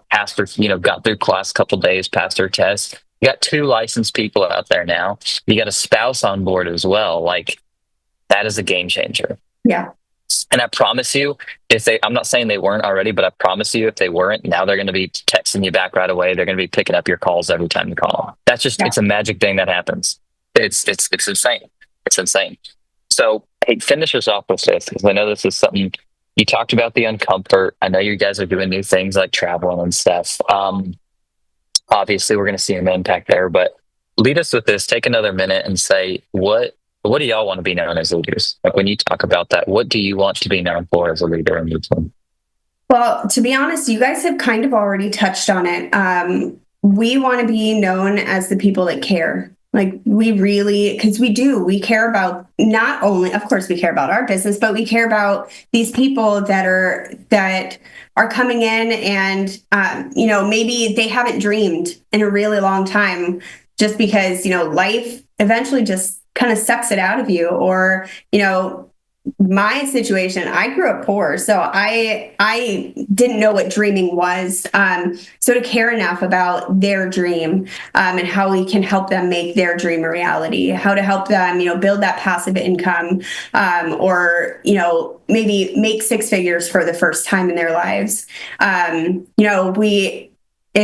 passed her, got through class a couple days, passed her test. You got 2 licensed people out there now. You got a spouse on board as well. That is a game changer. Yeah. And I promise you, I'm not saying they weren't already, but I promise you, if they weren't, now they're going to be texting you back right away. They're going to be picking up your calls every time you call them. That's just, it's a magic thing that happens. It's insane. It's insane. So, hey, finish us off with this, because I know this is something you talked about, the uncomfort. I know you guys are doing new things like traveling and stuff. Obviously, we're going to see an impact there, but lead us with this. Take another minute and say, what do y'all want to be known as leaders? When you talk about that, what do you want to be known for as a leader in your team? Well, to be honest, you guys have kind of already touched on it. We want to be known as the people that care. We really, because we care about, not only, of course, we care about our business, but we care about these people that are coming in and, maybe they haven't dreamed in a really long time, just because, life eventually just kind of sucks it out of you. Or, my situation, I grew up poor, so I didn't know what dreaming was. So to care enough about their dream, and how we can help them make their dream a reality, how to help them, build that passive income, or, maybe make 6 figures for the first time in their lives.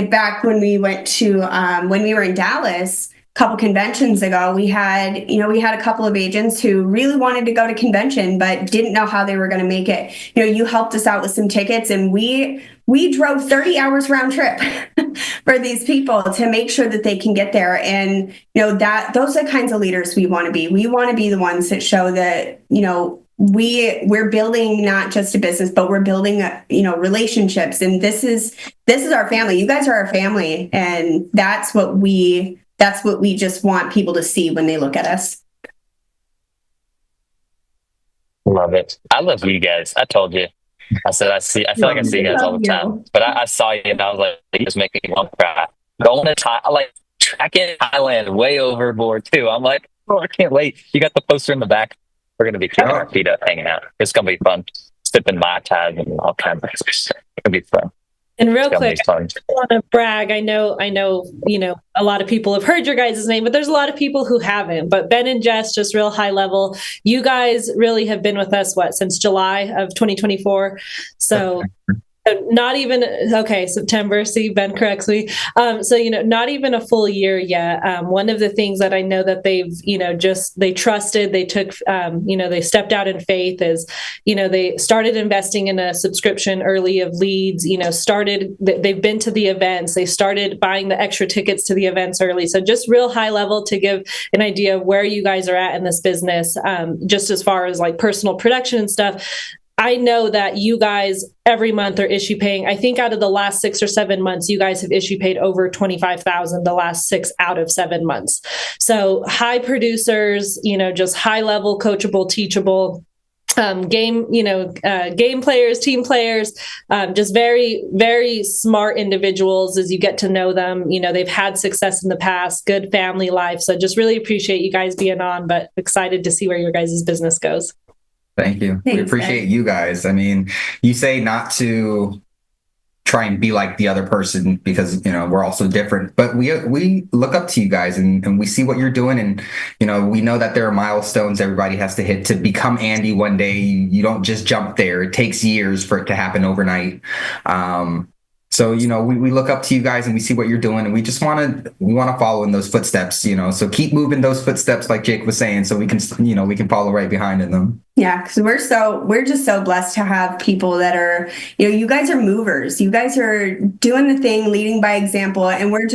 Back when we went to, when we were in Dallas, couple conventions ago, we had a couple of agents who really wanted to go to convention, but didn't know how they were going to make it. You helped us out with some tickets, and we drove 30 hours round trip for these people to make sure that they can get there. And, that those are the kinds of leaders we want to be. We want to be the ones that show that, we're building not just a business, but we're building, relationships. And this is our family. You guys are our family. And that's what we just want people to see when they look at us. Love it. I love you guys. I told you. I said, I feel like I see you guys all the time, but I saw you and I was like, you just make me want to cry. Going to Thailand, like tracking Thailand way overboard too. I'm like, oh, I can't wait. You got the poster in the back. We're going to be kicking our feet up, hanging out. It's going to be fun. Sipping Mai Tai and all kinds of stuff. It's going to be fun. And real quick, I want to brag. I know, a lot of people have heard your guys' name, but there's a lot of people who haven't. But Ben and Jess, just real high level, you guys really have been with us, since July of 2024. So not even, September, see, Ben corrects me. Not even a full year yet. One of the things that I know that they've, they trusted, they took, they stepped out in faith is, they started investing in a subscription early of leads, they've been to the events, they started buying the extra tickets to the events early. So just real high level to give an idea of where you guys are at in this business, just as far as like personal production and stuff. I know that you guys every month are issue paying. I think out of the last 6 or 7 months, you guys have issue paid over $25,000 the last 6 out of 7 months. So high producers, just high level, coachable, teachable, game players, team players, just very, very smart individuals as you get to know them. They've had success in the past, good family life. So just really appreciate you guys being on, but excited to see where your guys' business goes. Thank you. Thanks, we appreciate you guys. I mean, you say not to try and be like the other person because, we're also different, but we look up to you guys and we see what you're doing. And, we know that there are milestones everybody has to hit to become Andy one day. You don't just jump there. It takes years for it to happen overnight. So, we look up to you guys and we see what you're doing and we just want to follow in those footsteps, so keep moving those footsteps like Jake was saying, so we can follow right behind in them. Yeah, because we're just so blessed to have people that are, you guys are movers. You guys are doing the thing, leading by example. And we're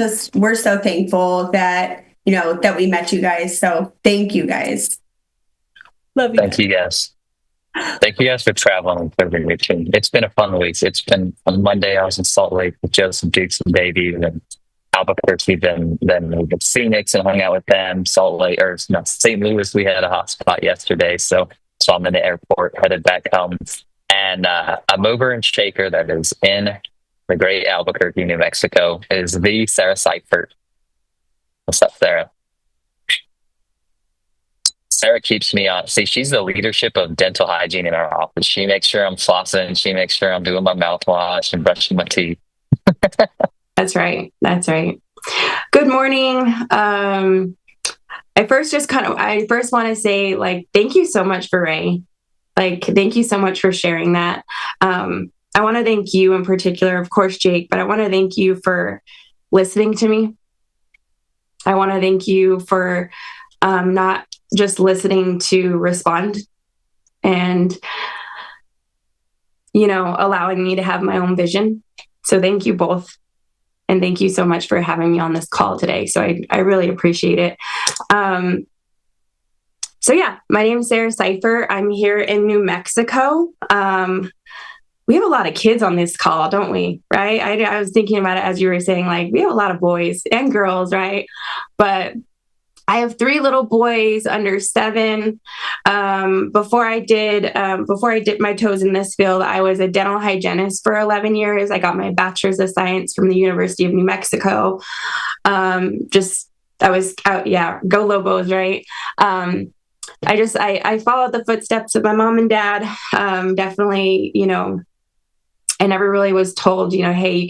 so thankful that, that we met you guys. So thank you guys. Love you. Thank you guys. Thank you guys for traveling for the weekend. It's been a fun week. It's been on Monday. I was in Salt Lake with Joseph, Dukes, and Baby, and then Albuquerque. Then we went to Phoenix and hung out with them. St. Louis. We had a hot spot yesterday, so I'm in the airport headed back home. And a mover and shaker that is in the great Albuquerque, New Mexico, is the Sarah Seifert. What's up, Sarah? Sarah keeps me on. See, she's the leadership of dental hygiene in our office. She makes sure I'm flossing. She makes sure I'm doing my mouthwash and brushing my teeth. That's right. Good morning. I first want to say, thank you so much, VeRae. Thank you so much for sharing that. I want to thank you in particular, of course, Jake, but I want to thank you for listening to me. I want to thank you for not just listening to respond and, allowing me to have my own vision. So thank you both. And thank you so much for having me on this call today. So I really appreciate it. My name is Sarah Seifert. I'm here in New Mexico. We have a lot of kids on this call, don't we? Right? I was thinking about it as you were saying, we have a lot of boys and girls, right? But I have 3 little boys under 7. Before I dipped my toes in this field, I was a dental hygienist for 11 years. I got my bachelor's of science from the University of New Mexico. I was out, go Lobos, right? I followed the footsteps of my mom and dad. Definitely, I never really was told, hey, you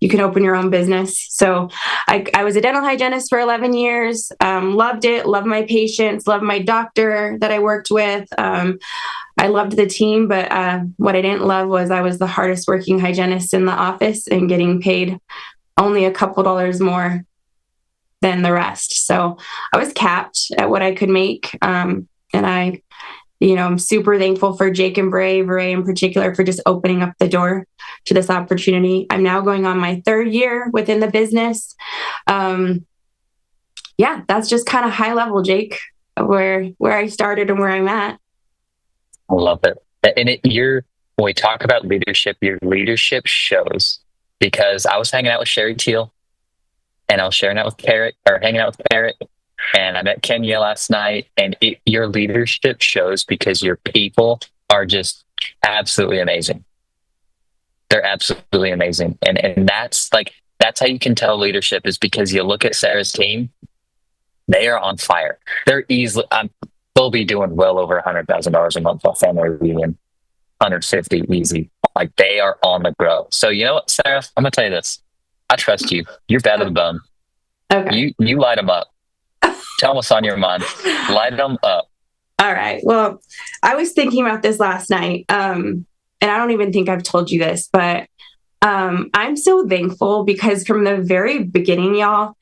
can open your own business. So I was a dental hygienist for 11 years, loved it, loved my patients, loved my doctor that I worked with. I loved the team, but what I didn't love was I was the hardest working hygienist in the office and getting paid only a couple dollars more than the rest. So I was capped at what I could make. And I, I'm super thankful for Jake and VeRae in particular, for just opening up the door to this opportunity. I'm now going on my 3rd year within the business. Yeah, that's just kind of high level, Jake, where I started and where I'm at. I love it. And when we talk about leadership, your leadership shows, because I was hanging out with Sherry Teal, and I was hanging out with Parrot, and I met Kenya last night, and your leadership shows because your people are just absolutely amazing. They're absolutely amazing. And that's how you can tell leadership, is because you look at Sarah's team, they are on fire. They're easily, they'll be doing well over $100,000 a month off family reunion, 150 easy. Like, they are on the grow. So you know what, Sarah, I'm going to tell you this. I trust you. You're better than bone. Okay. You light them up. Tell them what's on your mind. Light them up. All right. Well, I was thinking about this last night. And I don't even think I've told you this, but I'm so thankful because from the very beginning, y'all,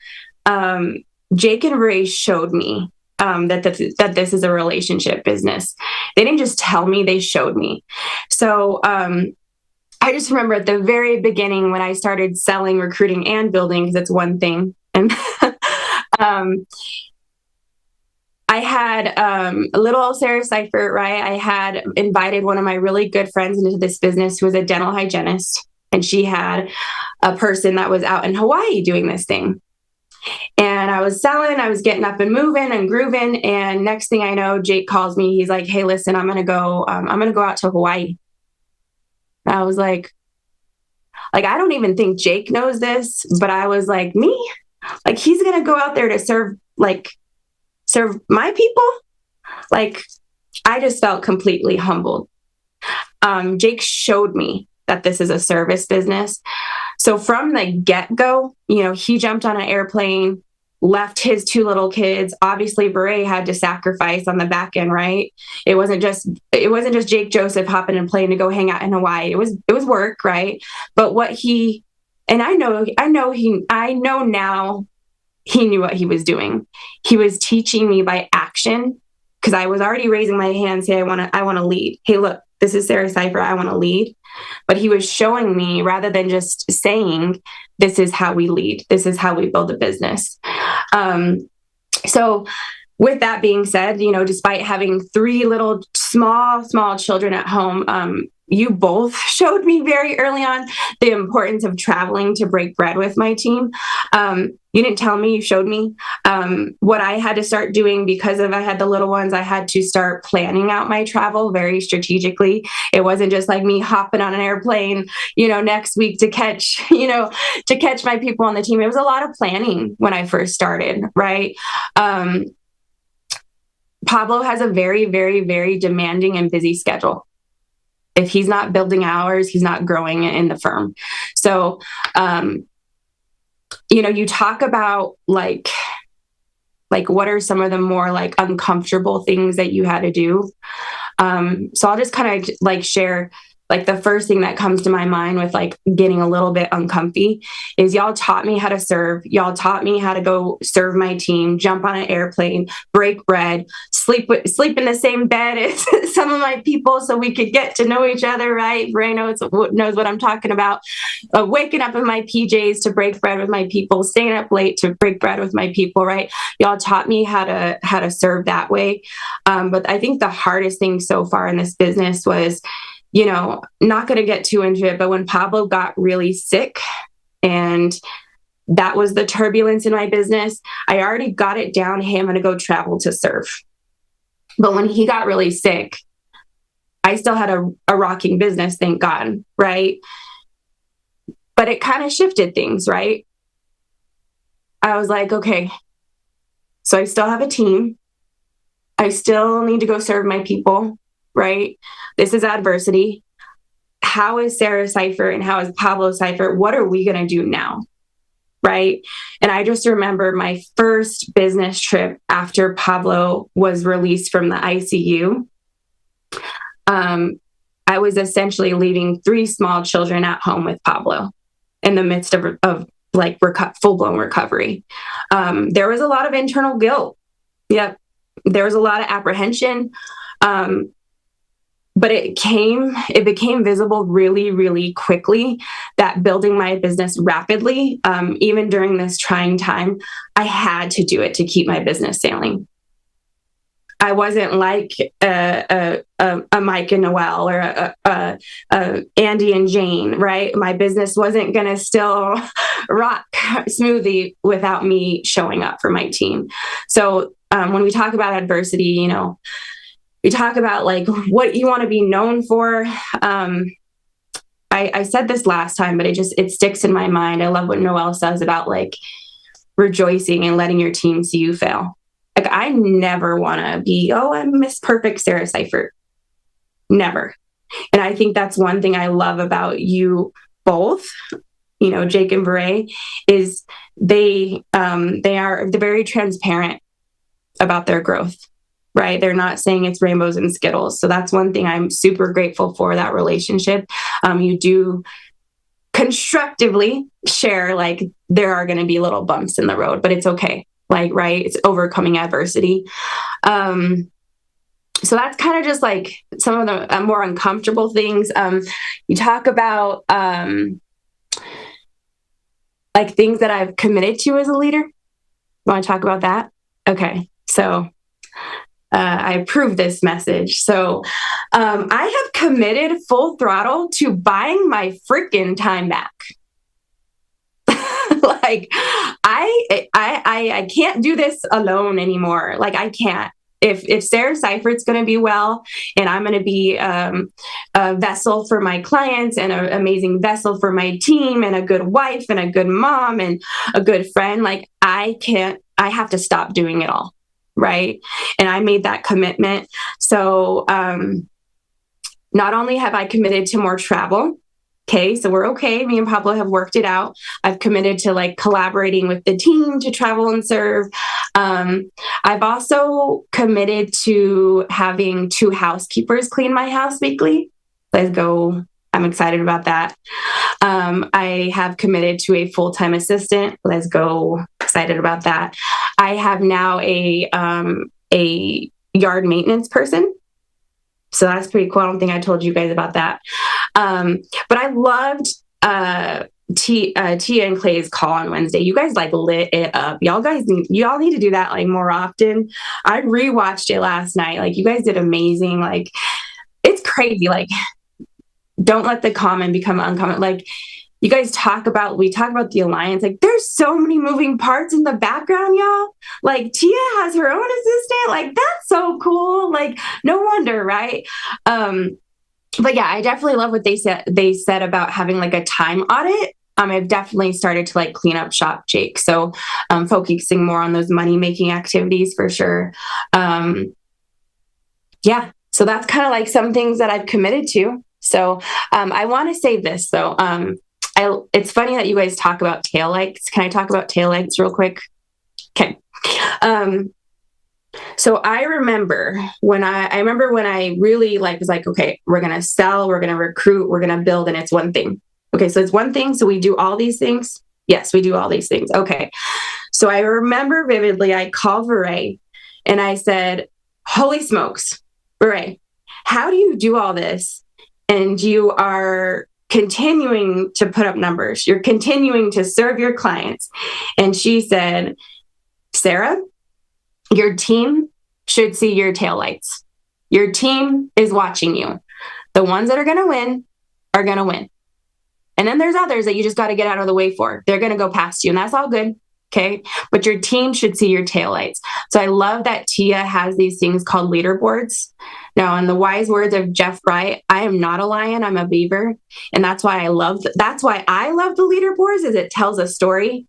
Jake and VeRae showed me that this is a relationship business. They didn't just tell me, they showed me. So I just remember at the very beginning when I started selling, recruiting, and building, because it's one thing. And I had a little Sarah Seifert, right? I had invited one of my really good friends into this business who was a dental hygienist. And she had a person that was out in Hawaii doing this thing. And I was selling, I was getting up and moving and grooving. And next thing I know, Jake calls me. He's like, "Hey, listen, I'm going to go out to Hawaii." And I was like, I don't even think Jake knows this, but I was like, me? Like, he's going to go out there to serve my people? Like, I just felt completely humbled. Jake showed me that this is a service business. So from the get-go, he jumped on an airplane, left his 2 little kids. Obviously, VeRae had to sacrifice on the back end, right? It wasn't just Jake Joseph hopping in a plane to go hang out in Hawaii. It was work, right? But I know now he knew what he was doing. He was teaching me by action, because I was already raising my hand, say, I want to lead. Hey, look, this is Sarah Seifert. I want to lead. But he was showing me, rather than just saying, this is how we lead. This is how we build a business. So with that being said, despite having 3 little small children at home, you both showed me very early on the importance of traveling to break bread with my team. You didn't tell me, you showed me. What I had to start doing, because I had the little ones, I had to start planning out my travel very strategically. It wasn't just like me hopping on an airplane, next week to catch my people on the team. It was a lot of planning when I first started, right? Pablo has a very, very, very demanding and busy schedule. If he's not building hours, he's not growing in the firm. So, you talk about like what are some of the more uncomfortable things that you had to do. So I'll just kind of share the first thing that comes to my mind with getting a little bit uncomfy is y'all taught me how to serve. Y'all taught me how to go serve my team, jump on an airplane, break bread, sleep in the same bed as some of my people so we could get to know each other, right? VeRae knows what I'm talking about. Waking up in my PJs to break bread with my people, staying up late to break bread with my people, right? Y'all taught me how to serve that way. But I think the hardest thing so far in this business was, not going to get too into it, but when Pablo got really sick, and that was the turbulence in my business, I already got it down, hey, I'm going to go travel to serve. But when he got really sick, I still had a rocking business, thank God, right? But it kind of shifted things, right? I was like, okay, so I still have a team. I still need to go serve my people, right? This is adversity. How is Sarah Seifert and how is Pablo Seifert? What are we going to do now? Right. And I just remember my first business trip after Pablo was released from the ICU. I was essentially leaving 3 small children at home with Pablo in the midst of like full-blown recovery. There was a lot of internal guilt. Yep. There was a lot of apprehension. But it became visible really, really quickly that building my business rapidly, even during this trying time, I had to do it to keep my business sailing. I wasn't like a Mike and Noel or a Andy and Jane, right? My business wasn't going to still rock smoothly without me showing up for my team. So when we talk about adversity, you know, we talk about like what you want to be known for. I said this last time, but it sticks in my mind. I love what Noelle says about like rejoicing and letting your team see you fail. Like I never want to be, I'm Miss Perfect Sarah Seifert. Never. And I think that's one thing I love about you both, you know, Jake and VeRae, is they're very transparent about their growth. Right? They're not saying it's rainbows and Skittles. So that's one thing I'm super grateful for, that relationship. You do constructively share, like, there are going to be little bumps in the road, but it's okay. Like, right? It's overcoming adversity. So that's kind of just like some of the more uncomfortable things. You talk about like things that I've committed to as a leader. Want to talk about that? Okay. So I approve this message. So I have committed full throttle to buying my freaking time back. Like I can't do this alone anymore. Like I can't. If Sarah Seifert's going to be well, and I'm going to be a vessel for my clients and an amazing vessel for my team and a good wife and a good mom and a good friend, like I have to stop doing it all. Right. And I made that commitment. So not only have I committed to more travel. Okay. So we're okay. Me and Pablo have worked it out. I've committed to like collaborating with the team to travel and serve. I've also committed to having 2 housekeepers clean my house weekly. Let's go. I'm excited about that. I have committed to a full-time assistant. Let's go. Excited about that. I have now a yard maintenance person. So that's pretty cool. I don't think I told you guys about that. But I loved Tia and Clay's call on Wednesday. You guys like lit it up. Y'all need to do that like more often. I rewatched it last night. Like you guys did amazing. Like it's crazy. Like don't let the common become uncommon. Like we talk about the alliance. Like there's so many moving parts in the background, y'all. Like Tia has her own assistant. Like that's so cool. Like no wonder, right? But yeah, I definitely love what they said about having like a time audit. I've definitely started to like clean up shop, Jake. So focusing more on those money making activities for sure. Yeah. So that's kind of like some things that I've committed to. So I want to say this though. It's funny that you guys talk about tail lights. Can I talk about tail lights real quick? Okay. So I remember when I really was like, okay, we're going to sell, we're going to recruit, we're going to build, and it's one thing. Okay. So it's one thing. So we do all these things. Yes, we do all these things. Okay. So I remember vividly, I called VeRae and I said, holy smokes, VeRae, how do you do all this? And you are continuing to put up numbers. You're continuing to serve your clients. And she said, Sarah, your team should see your taillights. Your team is watching you. The ones that are going to win are going to win. And then there's others that you just got to get out of the way for. They're going to go past you, and that's all good. Okay. But your team should see your taillights. So I love that Tia has these things called leaderboards. Now, in the wise words of Jeff Wright, I am not a lion, I'm a beaver. And that's why I love the leaderboards, is it tells a story.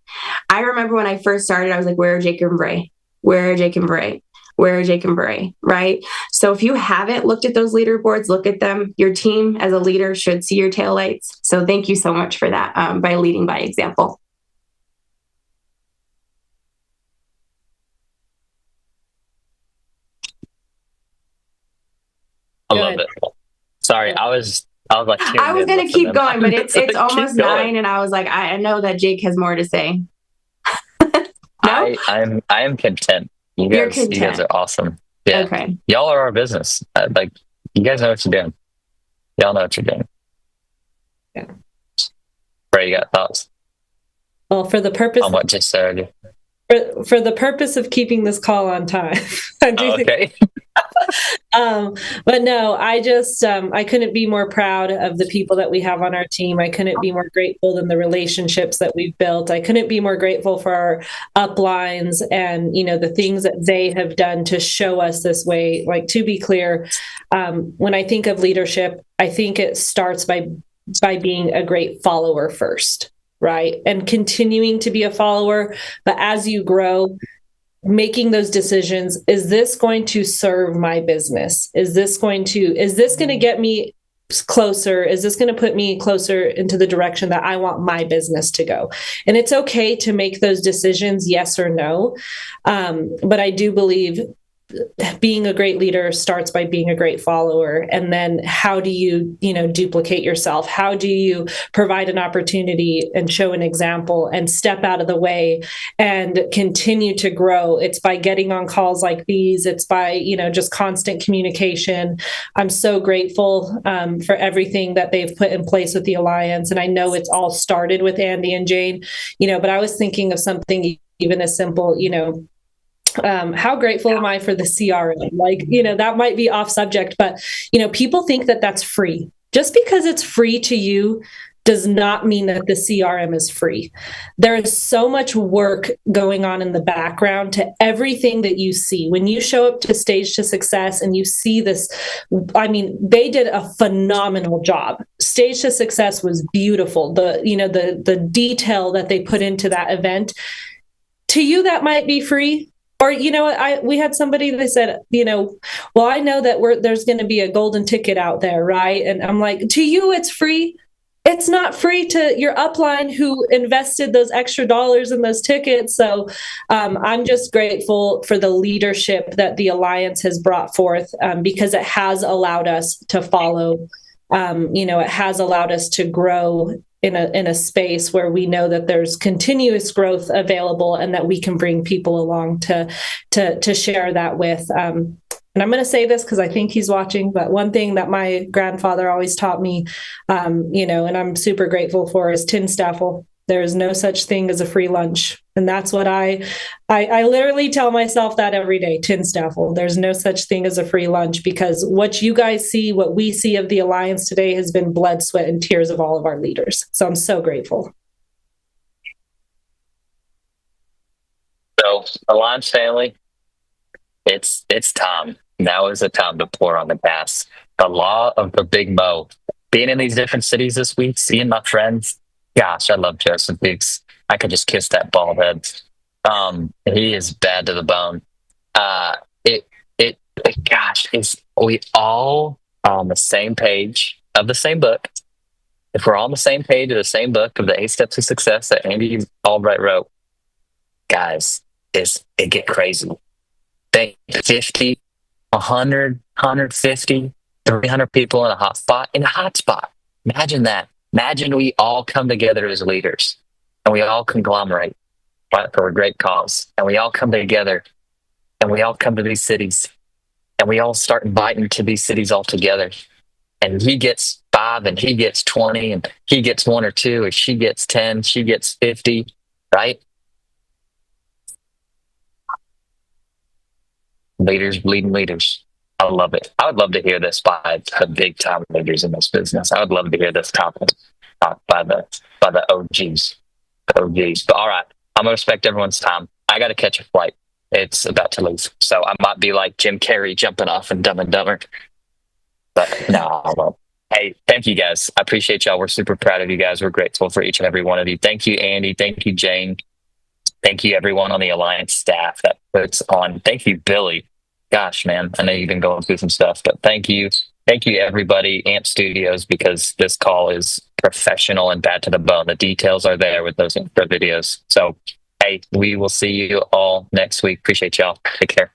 I remember when I first started, I was like, where are Jake and VeRae? Where are Jake and VeRae? Where are Jake and VeRae? Right? So if you haven't looked at those leaderboards, look at them. Your team as a leader should see your taillights. So thank you so much for that, by leading by example. I love it. Sorry, I was I was like, I was going to keep going, but it's almost 9, and I was like, I know that Jake has more to say. No? I am content. You guys are awesome. Yeah. Okay. Y'all are our business. Like, you guys know what you're doing. Y'all know what you're doing. Yeah. Ray, you got thoughts? Well, for the purpose on what Jess said. For the purpose of keeping this call on time, I do okay. But no, I just I couldn't be more proud of the people that we have on our team. I couldn't be more grateful than the relationships that we've built. I couldn't be more grateful for our uplines and the things that they have done to show us this way. Like, to be clear, when I think of leadership, I think it starts by being a great follower first, right? And continuing to be a follower, but as you grow, making those decisions. Is this going to serve my business? Is this going to get me closer? Is this going to put me closer into the direction that I want my business to go? And it's okay to make those decisions, yes or no. But I do believe being a great leader starts by being a great follower. And then how do you, duplicate yourself? How do you provide an opportunity and show an example and step out of the way and continue to grow? It's by getting on calls like these. It's by, just constant communication. I'm so grateful for everything that they've put in place with the Alliance. And I know it's all started with Andy and Jane, but I was thinking of something even as simple, how grateful am I for the CRM? Like, that might be off subject, but, people think that that's free. Just because it's free to you does not mean that the CRM is free. There is so much work going on in the background to everything that you see. When you show up to Stage to Success and you see this, they did a phenomenal job. Stage to Success was beautiful. The detail that they put into that event, to you, that might be free. Or, we had somebody that said, well, I know that there's going to be a golden ticket out there, right? And I'm like, to you, it's free. It's not free to your upline who invested those extra dollars in those tickets. So I'm just grateful for the leadership that the Alliance has brought forth because it has allowed us to follow. It has allowed us to grow in a space where we know that there's continuous growth available and that we can bring people along to share that with. And I'm going to say this because I think he's watching, but one thing that my grandfather always taught me, and I'm super grateful for, is tin staffel. There is no such thing as a free lunch. And that's what I literally tell myself that every day, tin staffel. There's no such thing as a free lunch, because what you guys see, what we see of the Alliance today has been blood, sweat, and tears of all of our leaders. So I'm so grateful. So, Alliance family, it's time. Now is the time to pour on the gas. The law of the Big Mo. Being in these different cities this week, seeing my friends, gosh, I love Joseph Biggs. I could just kiss that bald head. He is bad to the bone. We all are on the same page of the same book. If we're all on the same page of the same book of the 8 Steps to Success that Andy Albright wrote, guys, it get crazy. Think 50, 100, 150, 300 people in a hot spot. Imagine that. Imagine we all come together as leaders and we all conglomerate, right, for a great cause. And we all come together and we all come to these cities and we all start inviting to these cities all together. And he gets 5 and he gets 20 and he gets 1 or 2, or she gets 10, she gets 50, right? Leaders leading leaders. I love it. I would love to hear this by the big time leaders in this business. I would love to hear this content by the OGs. But all right, I'm gonna respect everyone's time. I got to catch a flight. It's about to leave, so I might be like Jim Carrey jumping off in Dumb and Dumber. But no, I won't. Hey, thank you guys. I appreciate y'all. We're super proud of you guys. We're grateful for each and every one of you. Thank you, Andy. Thank you, Jane. Thank you, everyone on the Alliance staff that puts on. Thank you, Billy. Gosh, man, I know you've been going through some stuff, but thank you. Thank you, everybody, AMP Studios, because this call is professional and bad to the bone. The details are there with those intro videos. So, hey, we will see you all next week. Appreciate y'all. Take care.